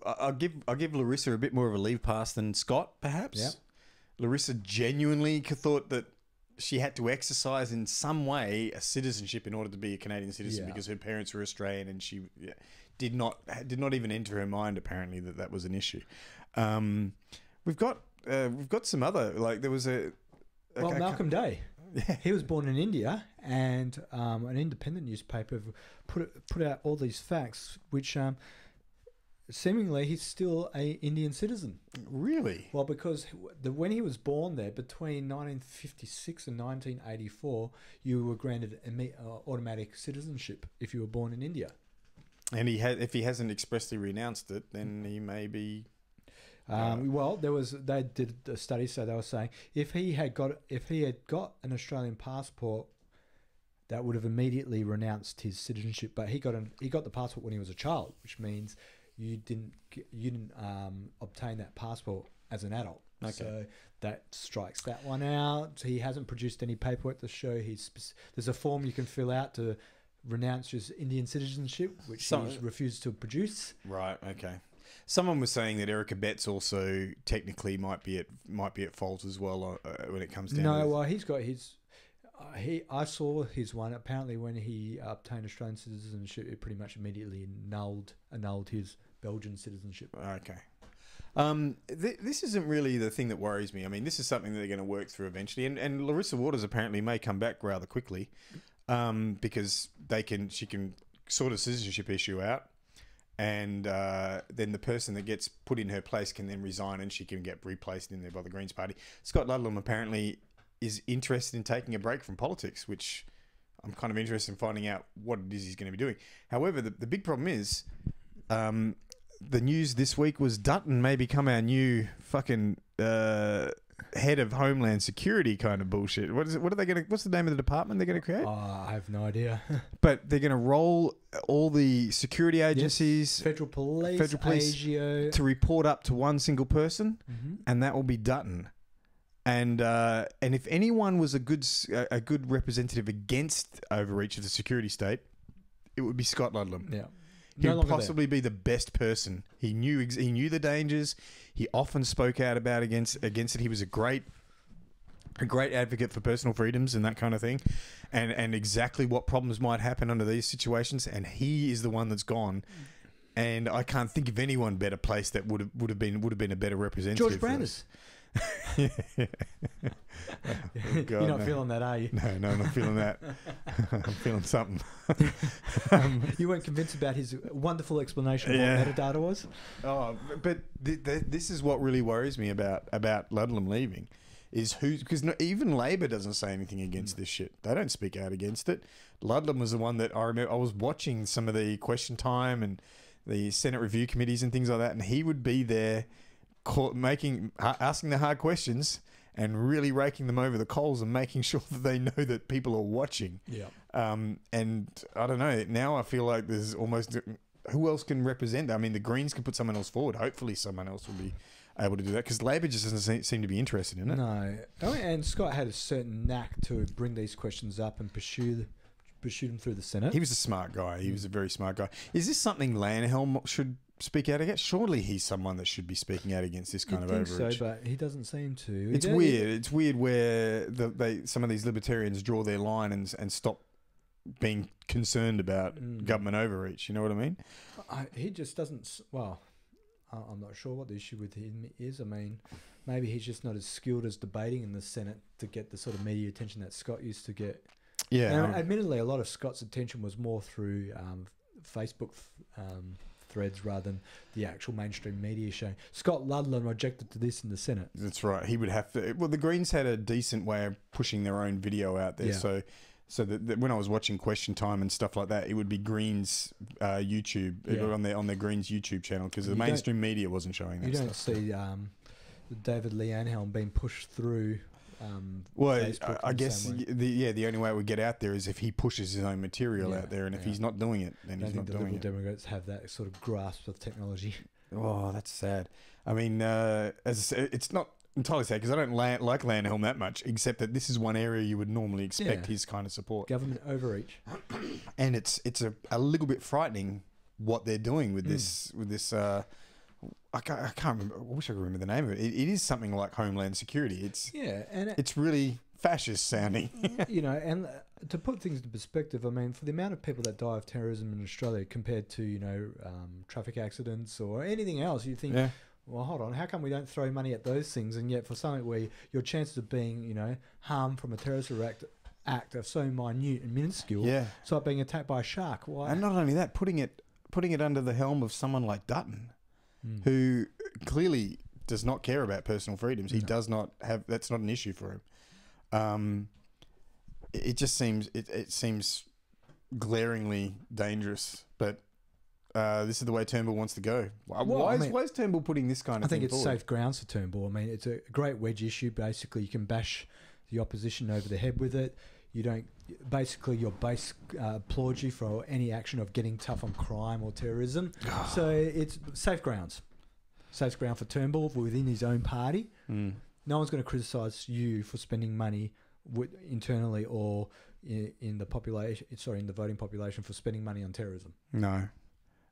I'll give Larissa a bit more of a leave pass than Scott, perhaps. Yeah. Larissa genuinely thought that she had to exercise in some way a citizenship in order to be a Canadian citizen because her parents were Australian, and she did not even enter her mind apparently that was an issue. We've got some other, like there was Malcolm Day. Yeah. He was born in India, and an independent newspaper put out all these facts, which seemingly he's still a Indian citizen. Really? Well, because when he was born there, between 1956 and 1984, you were granted automatic citizenship if you were born in India. And if he hasn't expressly renounced it, then he may be. Well, they did a study, so they were saying if he had got an Australian passport, that would have immediately renounced his citizenship. But he got the passport when he was a child, which means you didn't obtain that passport as an adult. Okay. So that strikes that one out. He hasn't produced any paperwork to show there's a form you can fill out to renounce his Indian citizenship, which he's refused to produce. Right. Okay. Someone was saying that Erica Betts also technically might be at fault as well when it comes down. No, to well, he's got his. I saw his one. Apparently, when he obtained Australian citizenship, it pretty much immediately annulled his Belgian citizenship. Okay. This isn't really the thing that worries me. I mean, this is something that they're going to work through eventually, and Larissa Waters apparently may come back rather quickly, because she can sort a citizenship issue out, and then the person that gets put in her place can then resign, and she can get replaced in there by the Greens Party. Scott Ludlam apparently is interested in taking a break from politics, which I'm kind of interested in finding out what it is he's going to be doing. However, the big problem is, the news this week was Dutton may become our new fucking head of Homeland Security kind of bullshit. What is it? What are they going to? What's the name of the department they're going to create? I have no idea. But they're going to roll all the security agencies, Federal Police, ASIO, to report up to one single person, and that will be Dutton. And if anyone was a good representative against overreach of the security state, it would be Scott Ludlam. Yeah. He would possibly be the best person. He knew the dangers. He often spoke out about against it. He was a great advocate for personal freedoms and that kind of thing, and exactly what problems might happen under these situations. And he is the one that's gone. And I can't think of anyone better placed that would have been a better representative. George Brandis. Oh, God, you're not feeling that, are you? No, I'm not feeling that. I'm feeling something. You weren't convinced about his wonderful explanation of what metadata was? Oh, but this is what really worries me about Ludlam leaving, is because even Labor doesn't say anything against this shit. They don't speak out against it. Ludlam was the one that I remember. I was watching some of the question time and the Senate review committees and things like that, and he would be there asking the hard questions and really raking them over the coals and making sure that they know that people are watching. Yeah. And I don't know. Now I feel like there's almost who else can represent that? I mean, the Greens can put someone else forward. Hopefully, someone else will be able to do that, because Labor just doesn't seem to be interested in it. No. And Scott had a certain knack to bring these questions up and pursue them through the Senate. He was a smart guy. He was a very smart guy. Is this something Lanhelm should speak out against? Surely he's someone that should be speaking out against this kind of overreach. So, but he doesn't seem to. It's weird. It's weird where some of these libertarians draw their line and stop being concerned about government overreach. You know what I mean? He just doesn't. Well, I'm not sure what the issue with him is. I mean, maybe he's just not as skilled as debating in the Senate to get the sort of media attention that Scott used to get. Yeah. And admittedly, a lot of Scott's attention was more through Facebook threads rather than the actual mainstream media showing. Scott Ludlam objected to this in the Senate. That's right. He would have to. Well, the Greens had a decent way of pushing their own video out there. Yeah. So that when I was watching Question Time and stuff like that, it would be Greens YouTube on their Greens YouTube channel, because the mainstream media wasn't showing that. You don't stuff. see David Lee Anhelm being pushed through. Well, Facebook I guess the only way it would get out there is if he pushes his own material out there, and if he's not doing it, then he's not doing it. The Liberal Democrats have that sort of grasp of technology. Oh, that's sad. I mean, as I said, it's not entirely sad, because I don't like Lanhelm that much, except that this is one area you would normally expect his kind of support. Government overreach. And it's a little bit frightening what they're doing with this. I can't remember. I wish I could remember the name of it. It is something like Homeland Security. It's really fascist sounding. And to put things into perspective, I mean, for the amount of people that die of terrorism in Australia compared to traffic accidents or anything else, you think, well, hold on, how come we don't throw money at those things? And yet, for something where your chances of being, harmed from a terrorist act are so minute and minuscule, it's like being attacked by a shark. Why? And not only that, putting it under the helm of someone like Dutton, who clearly does not care about personal freedoms. He does not have. That's not an issue for him. It just seems it seems glaringly dangerous. But this is the way Turnbull wants to go. Why is Turnbull putting this kind of thing forward? I think it's safe grounds for Turnbull. I mean, it's a great wedge issue. Basically, you can bash the opposition over the head with it. You don't. Basically, your base applauds you for any action of getting tough on crime or terrorism. So it's safe grounds. safe ground for Turnbull within his own party. Mm. No one's going to criticise you for spending money internally or in the population. Sorry, in the voting population for spending money on terrorism. No,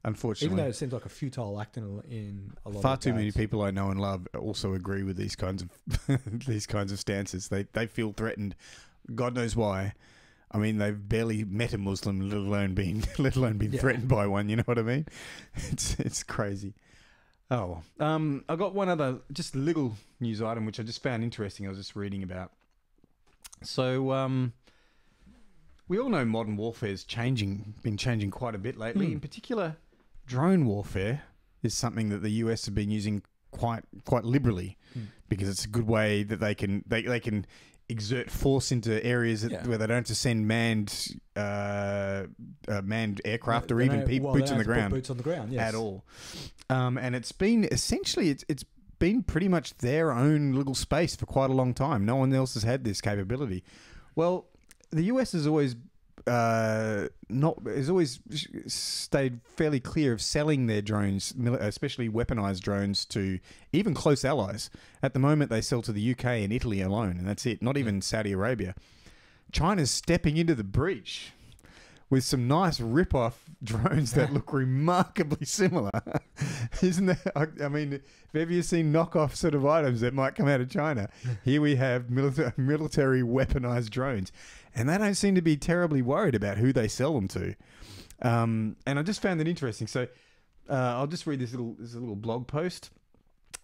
unfortunately. Even though it seems like a futile act in a lot far of too many regards. people I know and love also agree with these kinds of these kinds of stances. They feel threatened. God knows why. I mean, they've barely met a Muslim, let alone been threatened by one. You know what I mean? It's crazy. Oh, I got one other just little news item which I just found interesting. I was just reading about. So, we all know modern warfare's been changing quite a bit lately. In particular, drone warfare is something that the US have been using quite liberally because it's a good way that they can exert force into areas where they don't have to send manned aircraft or even boots on the ground. Boots on the ground, yes. At all. And it's been essentially it's been pretty much their own little space for quite a long time. No one else has had this capability. Well, the US has always stayed fairly clear of selling their drones, especially weaponized drones, to even close allies. At the moment, they sell to the UK and Italy alone, and that's it. Not even Saudi Arabia. China's stepping into the breach with some nice rip-off drones that look remarkably similar. Isn't that? I mean, have ever you seen knockoff sort of items that might come out of China? Here we have military weaponized drones. And they don't seem to be terribly worried about who they sell them to. And I just found it interesting. So I'll just read this little blog post.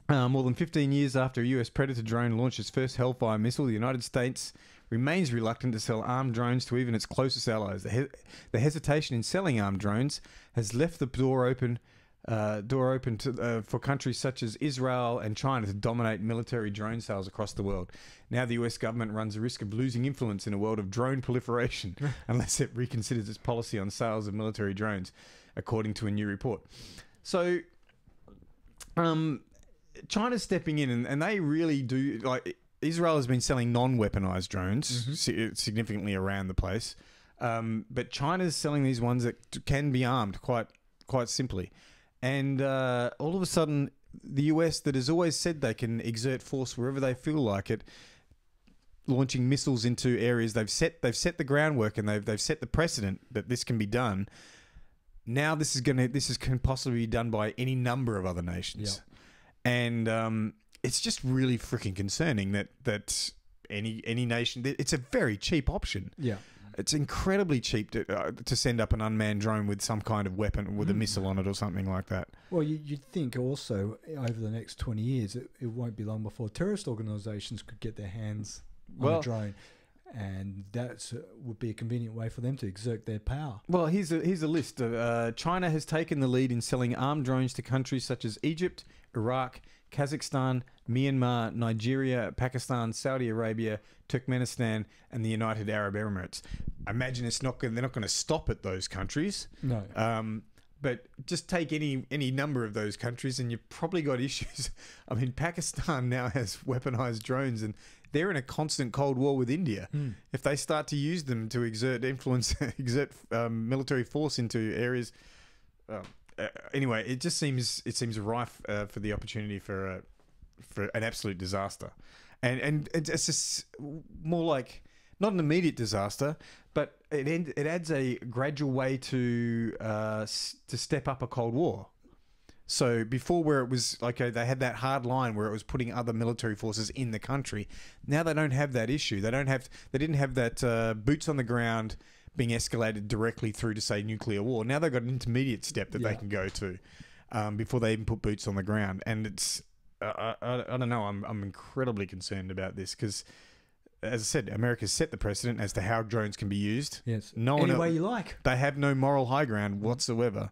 More than 15 years after a US Predator drone launched its first Hellfire missile, the United States remains reluctant to sell armed drones to even its closest allies. The hesitation in selling armed drones has left the door open for countries such as Israel and China to dominate military drone sales across the world. Now the US government runs the risk of losing influence in a world of drone proliferation unless it reconsiders its policy on sales of military drones, according to a new report. So, China's stepping in, and they really do. Like, Israel has been selling non-weaponized drones significantly around the place, but China's selling these ones that can be armed quite simply. And all of a sudden, the US, that has always said they can exert force wherever they feel like it, launching missiles into areas, they've set the groundwork and they've set the precedent that this can be done. Now this can possibly be done by any number of other nations, and it's just really freaking concerning that any nation. It's a very cheap option. Yeah. It's incredibly cheap to send up an unmanned drone with some kind of weapon with a missile on it or something like that. Well, you'd think also over the next 20 years, it won't be long before terrorist organisations could get their hands on a drone. And that would be a convenient way for them to exert their power. Well, here's a list. China has taken the lead in selling armed drones to countries such as Egypt, Iraq, Kazakhstan, Myanmar, Nigeria, Pakistan, Saudi Arabia, Turkmenistan, and the United Arab Emirates. I imagine they're not going to stop at those countries. No. But just take any number of those countries and you've probably got issues. I mean, Pakistan now has weaponized drones and they're in a constant Cold War with India. If they start to use them to exert influence, military force into areas... anyway, it seems rife for the opportunity for an absolute disaster, and it's just more like not an immediate disaster, but it adds a gradual way to step up a Cold War. So before, where it was like they had that hard line where it was putting other military forces in the country, now they don't have that issue. They didn't have that boots on the ground being escalated directly through to, say, nuclear war. Now they've got an intermediate step that they can go to before they even put boots on the ground. And it's, I don't know, I'm incredibly concerned about this because, as I said, America's set the precedent as to how drones can be used. Yes, any way you like. They have no moral high ground whatsoever.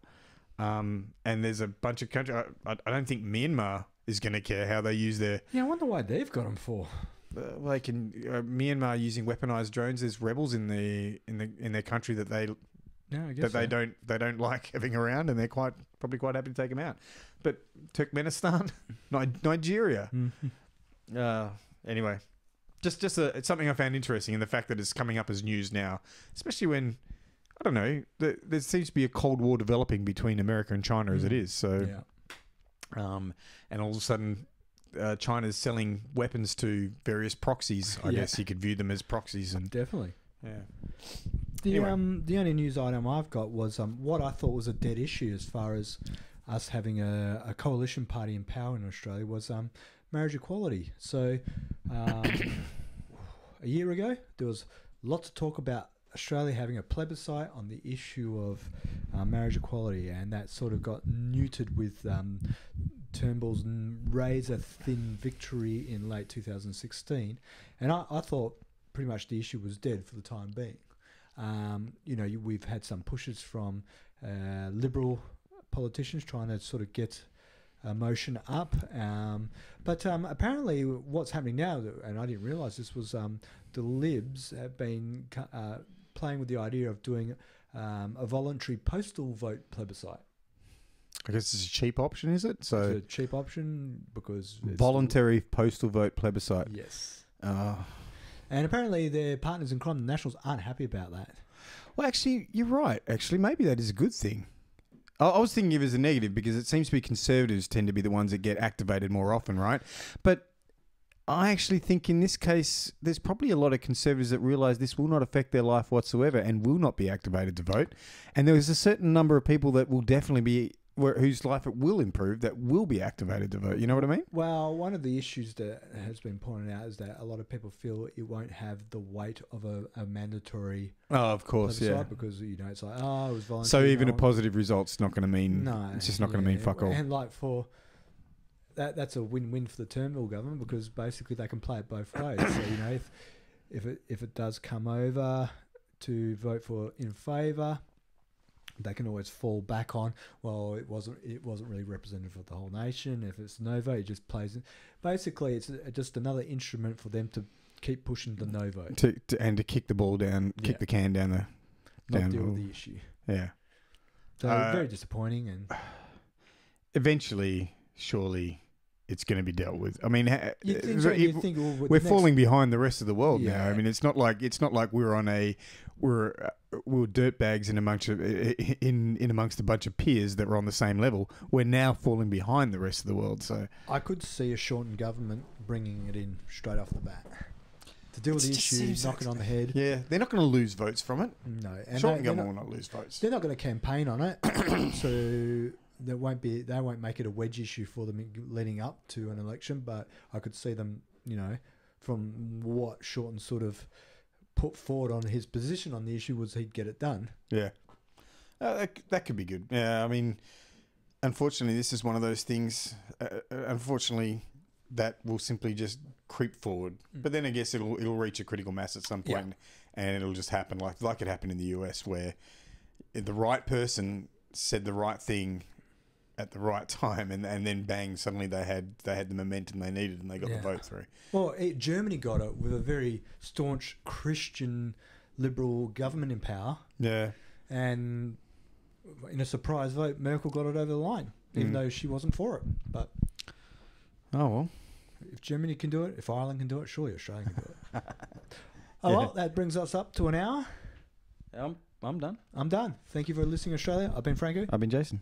And there's a bunch of countries. I don't think Myanmar is going to care how they use their... Yeah, I wonder why they've got them for. They can Myanmar using weaponized drones. There's rebels in their country that they don't like having around, and they're probably quite happy to take them out. But Turkmenistan, Nigeria. Anyway, just it's something I found interesting in the fact that it's coming up as news now, especially when I don't know there seems to be a Cold War developing between America and China as it is. So and all of a sudden China's selling weapons to various proxies. I guess you could view them as proxies. And Definitely. yeah. The only news item I've got was what I thought was a dead issue as far as us having a coalition party in power in Australia was marriage equality. So a year ago there was lots of talk about Australia having a plebiscite on the issue of marriage equality, and that sort of got neutered with Turnbull's razor-thin victory in late 2016. And I thought pretty much the issue was dead for the time being. We've had some pushes from Liberal politicians trying to sort of get a motion up. But apparently what's happening now, and I didn't realise this, was the Libs have been playing with the idea of doing a voluntary postal vote plebiscite. I guess it's a cheap option, is it? So it's a cheap option because it's voluntary postal vote plebiscite. Yes. And apparently their partners in crime, the Nationals, aren't happy about that. Well, actually, you're right. Actually, maybe that is a good thing. I was thinking of it as a negative because it seems to be Conservatives tend to be the ones that get activated more often, right? But I actually think in this case, there's probably a lot of Conservatives that realise this will not affect their life whatsoever and will not be activated to vote. And there is a certain number of people that will definitely be, whose life it will improve, that will be activated to vote. You know what I mean? Well, one of the issues that has been pointed out is that a lot of people feel it won't have the weight of a mandatory. Oh, of course, yeah. Because it's like, it was voluntary. So even a positive result's not going to mean. No, it's just not going to mean fuck all. And like for that's a win-win for the Turnbull government because basically they can play it both ways. So if it does come over to vote for in favour, they can always fall back on, well, it wasn't really representative of the whole nation. If it's no vote, it just plays in. Basically, it's just another instrument for them to keep pushing the no vote. To kick the ball down, kick the can down the... Not deal with the issue. Yeah. So very disappointing. And eventually, surely, it's going to be dealt with. I mean, we're falling behind the rest of the world now. I mean, it's not like we're dirtbags in amongst a bunch of peers that were on the same level. We're now falling behind the rest of the world. So I could see a shortened government bringing it in straight off the bat to deal with the issue, knock it on the head. Yeah, they're not going to lose votes from it. No, and shortened government will not lose votes. They're not going to campaign on it, so they won't make it a wedge issue for them leading up to an election. But I could see them, from what Shorten sort of put forward on his position on the issue was he'd get it done. Yeah. That could be good. Yeah, I mean, unfortunately, this is one of those things, unfortunately, that will simply just creep forward. But then I guess it'll reach a critical mass at some point, and it'll just happen like it happened in the US, where the right person said the right thing at the right time, and then bang, suddenly they had the momentum they needed, and they got the vote through. Well, Germany got it with a very staunch Christian liberal government in power. Yeah, and in a surprise vote, Merkel got it over the line, even though she wasn't for it. But if Germany can do it, if Ireland can do it, surely Australia can do it. Well, that brings us up to an hour. I'm done. I'm done. Thank you for listening, Australia. I've been Franco. I've been Jason.